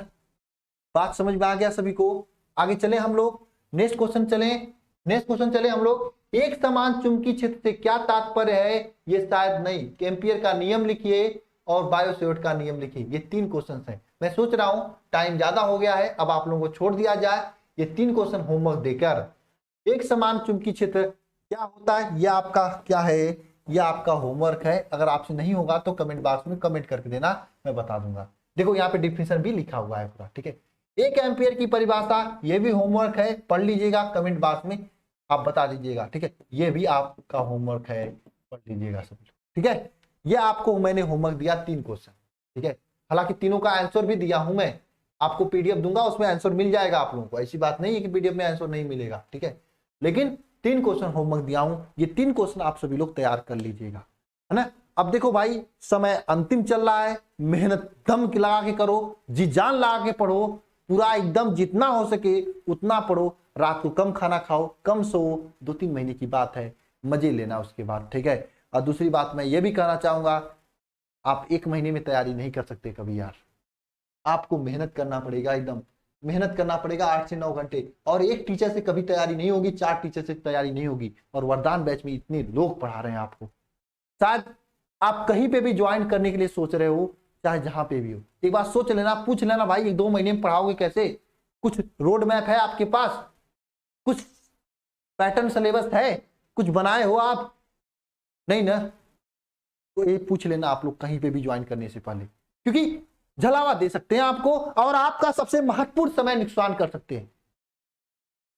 बात समझ में आ गया सभी को। आगे चले हम लोग, नेक्स्ट क्वेश्चन चलें। नेक्स्ट क्वेश्चन चले हम लोग, एक समान चुंबकीय क्षेत्र से क्या तात्पर्य है, ये शायद नहीं, एम्पियर का नियम लिखिए और बायो-सेवर्ट का नियम लिखिए। ये 3 क्वेश्चन है। मैं सोच रहा हूं टाइम ज्यादा हो गया है, अब आप लोगों को छोड़ दिया जाए ये 3 क्वेश्चन होमवर्क देकर। एक समान चुंबकीय क्षेत्र क्या होता है, यह आपका क्या है, यह आपका होमवर्क है। अगर आपसे नहीं होगा तो कमेंट बॉक्स में कमेंट करके देना, मैं बता दूंगा। देखो यहाँ पे डिफिनेशन भी लिखा हुआ है पूरा, ठीक है। 1 एम्पियर की परिभाषा, ये भी होमवर्क है, पढ़ लीजिएगा, कमेंट बॉक्स में आप बता दीजिएगा, ठीक है। ये भी आपका होमवर्क है, पढ़ लीजिएगा सब, ठीक है। ये आपको मैंने होमवर्क दिया 3 क्वेश्चन, ठीक है। हालांकि तीनों का आंसर भी दिया हूं मैं, आपको पीडीएफ दूंगा, उसमें आंसर मिल जाएगा आप लोगों को, ऐसी बात नहीं है कि पीडीएफ में आंसर नहीं मिलेगा, ठीक है। लेकिन 3 क्वेश्चन होमवर्क दिया हूं, ये 3 क्वेश्चन आप सभी लोग तैयार कर लीजिएगा, है ना। अब देखो भाई, समय अंतिम चल रहा है, मेहनत दम लगा के करो, जी जान लगा के पढ़ो, पूरा एकदम जितना हो सके उतना पढ़ो, रात को कम खाना खाओ, कम सो, 2-3 महीने की बात है, मजे लेना उसके बाद, ठीक है। और दूसरी बात मैं ये भी कहना चाहूंगा, आप 1 महीने में तैयारी नहीं कर सकते कभी यार, आपको मेहनत करना पड़ेगा, एकदम मेहनत करना पड़ेगा 8 से 9 घंटे। और एक टीचर से कभी तैयारी नहीं होगी, 4 टीचर से तैयारी नहीं होगी। और वरदान बैच में इतने लोग पढ़ा रहे हैं आपको, शायद आप कहीं पे भी ज्वाइन करने के लिए सोच रहे हो, चाहे जहां पे भी हो, एक बार सोच लेना, पूछ लेना भाई 1-2 महीने में पढ़ाओगे कैसे, कुछ रोड मैप है आपके पास, कुछ पैटर्न सिलेबस है, कुछ बनाए हो आप, नहीं ना। तो ये पूछ लेना आप लोग कहीं पे भी ज्वाइन करने से पहले, क्योंकि झलावा दे सकते हैं आपको और आपका सबसे महत्वपूर्ण समय नुकसान कर सकते हैं।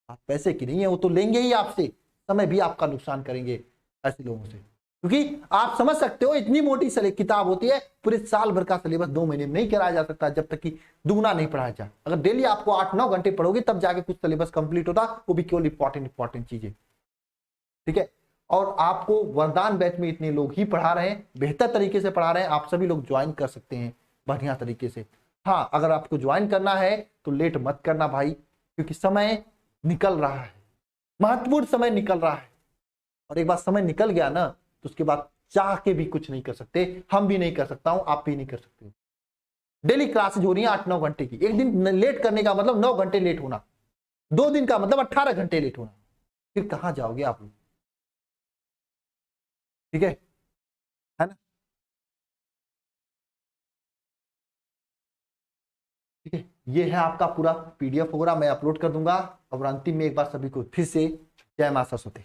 आप पैसे की नहीं है, वो तो लेंगे ही आपसे, समय भी आपका नुकसान करेंगे ऐसे लोगों से, क्योंकि आप समझ सकते हो इतनी मोटी किताब होती है, पूरे साल भर का सिलेबस 2 महीने में नहीं कराया जा सकता जब तक कि दुगना नहीं पढ़ाया जाए। अगर डेली आपको 8-9 घंटे पढ़ोगे तब जाके कुछ सिलेबस कंप्लीट होता, वो भी केवल इंपॉर्टेंट चीजें, ठीक है। और आपको वरदान बैच में इतने लोग ही पढ़ा रहे हैं, बेहतर तरीके से पढ़ा रहे हैं, आप सभी लोग ज्वाइन कर सकते हैं बढ़िया तरीके से। हाँ, अगर आपको ज्वाइन करना है तो लेट मत करना भाई, क्योंकि समय निकल रहा है, महत्वपूर्ण समय निकल रहा है। और एक बार समय निकल गया ना तो उसके बाद चाह के भी कुछ नहीं कर सकते, हम भी नहीं कर सकता हूं, आप भी नहीं कर सकते। डेली क्लासेज हो रही है 8-9 घंटे की, एक दिन लेट करने का मतलब 9 घंटे लेट होना, 2 दिन का मतलब 18 घंटे लेट होना, फिर कहां जाओगे आप लोग, ठीक है ना। ठीक है, ये है आपका पूरा पीडीएफ वगैरह, मैं अपलोड कर दूंगा। और अंतिम में एक बार सभी को फिर से जय मां सरस्वती।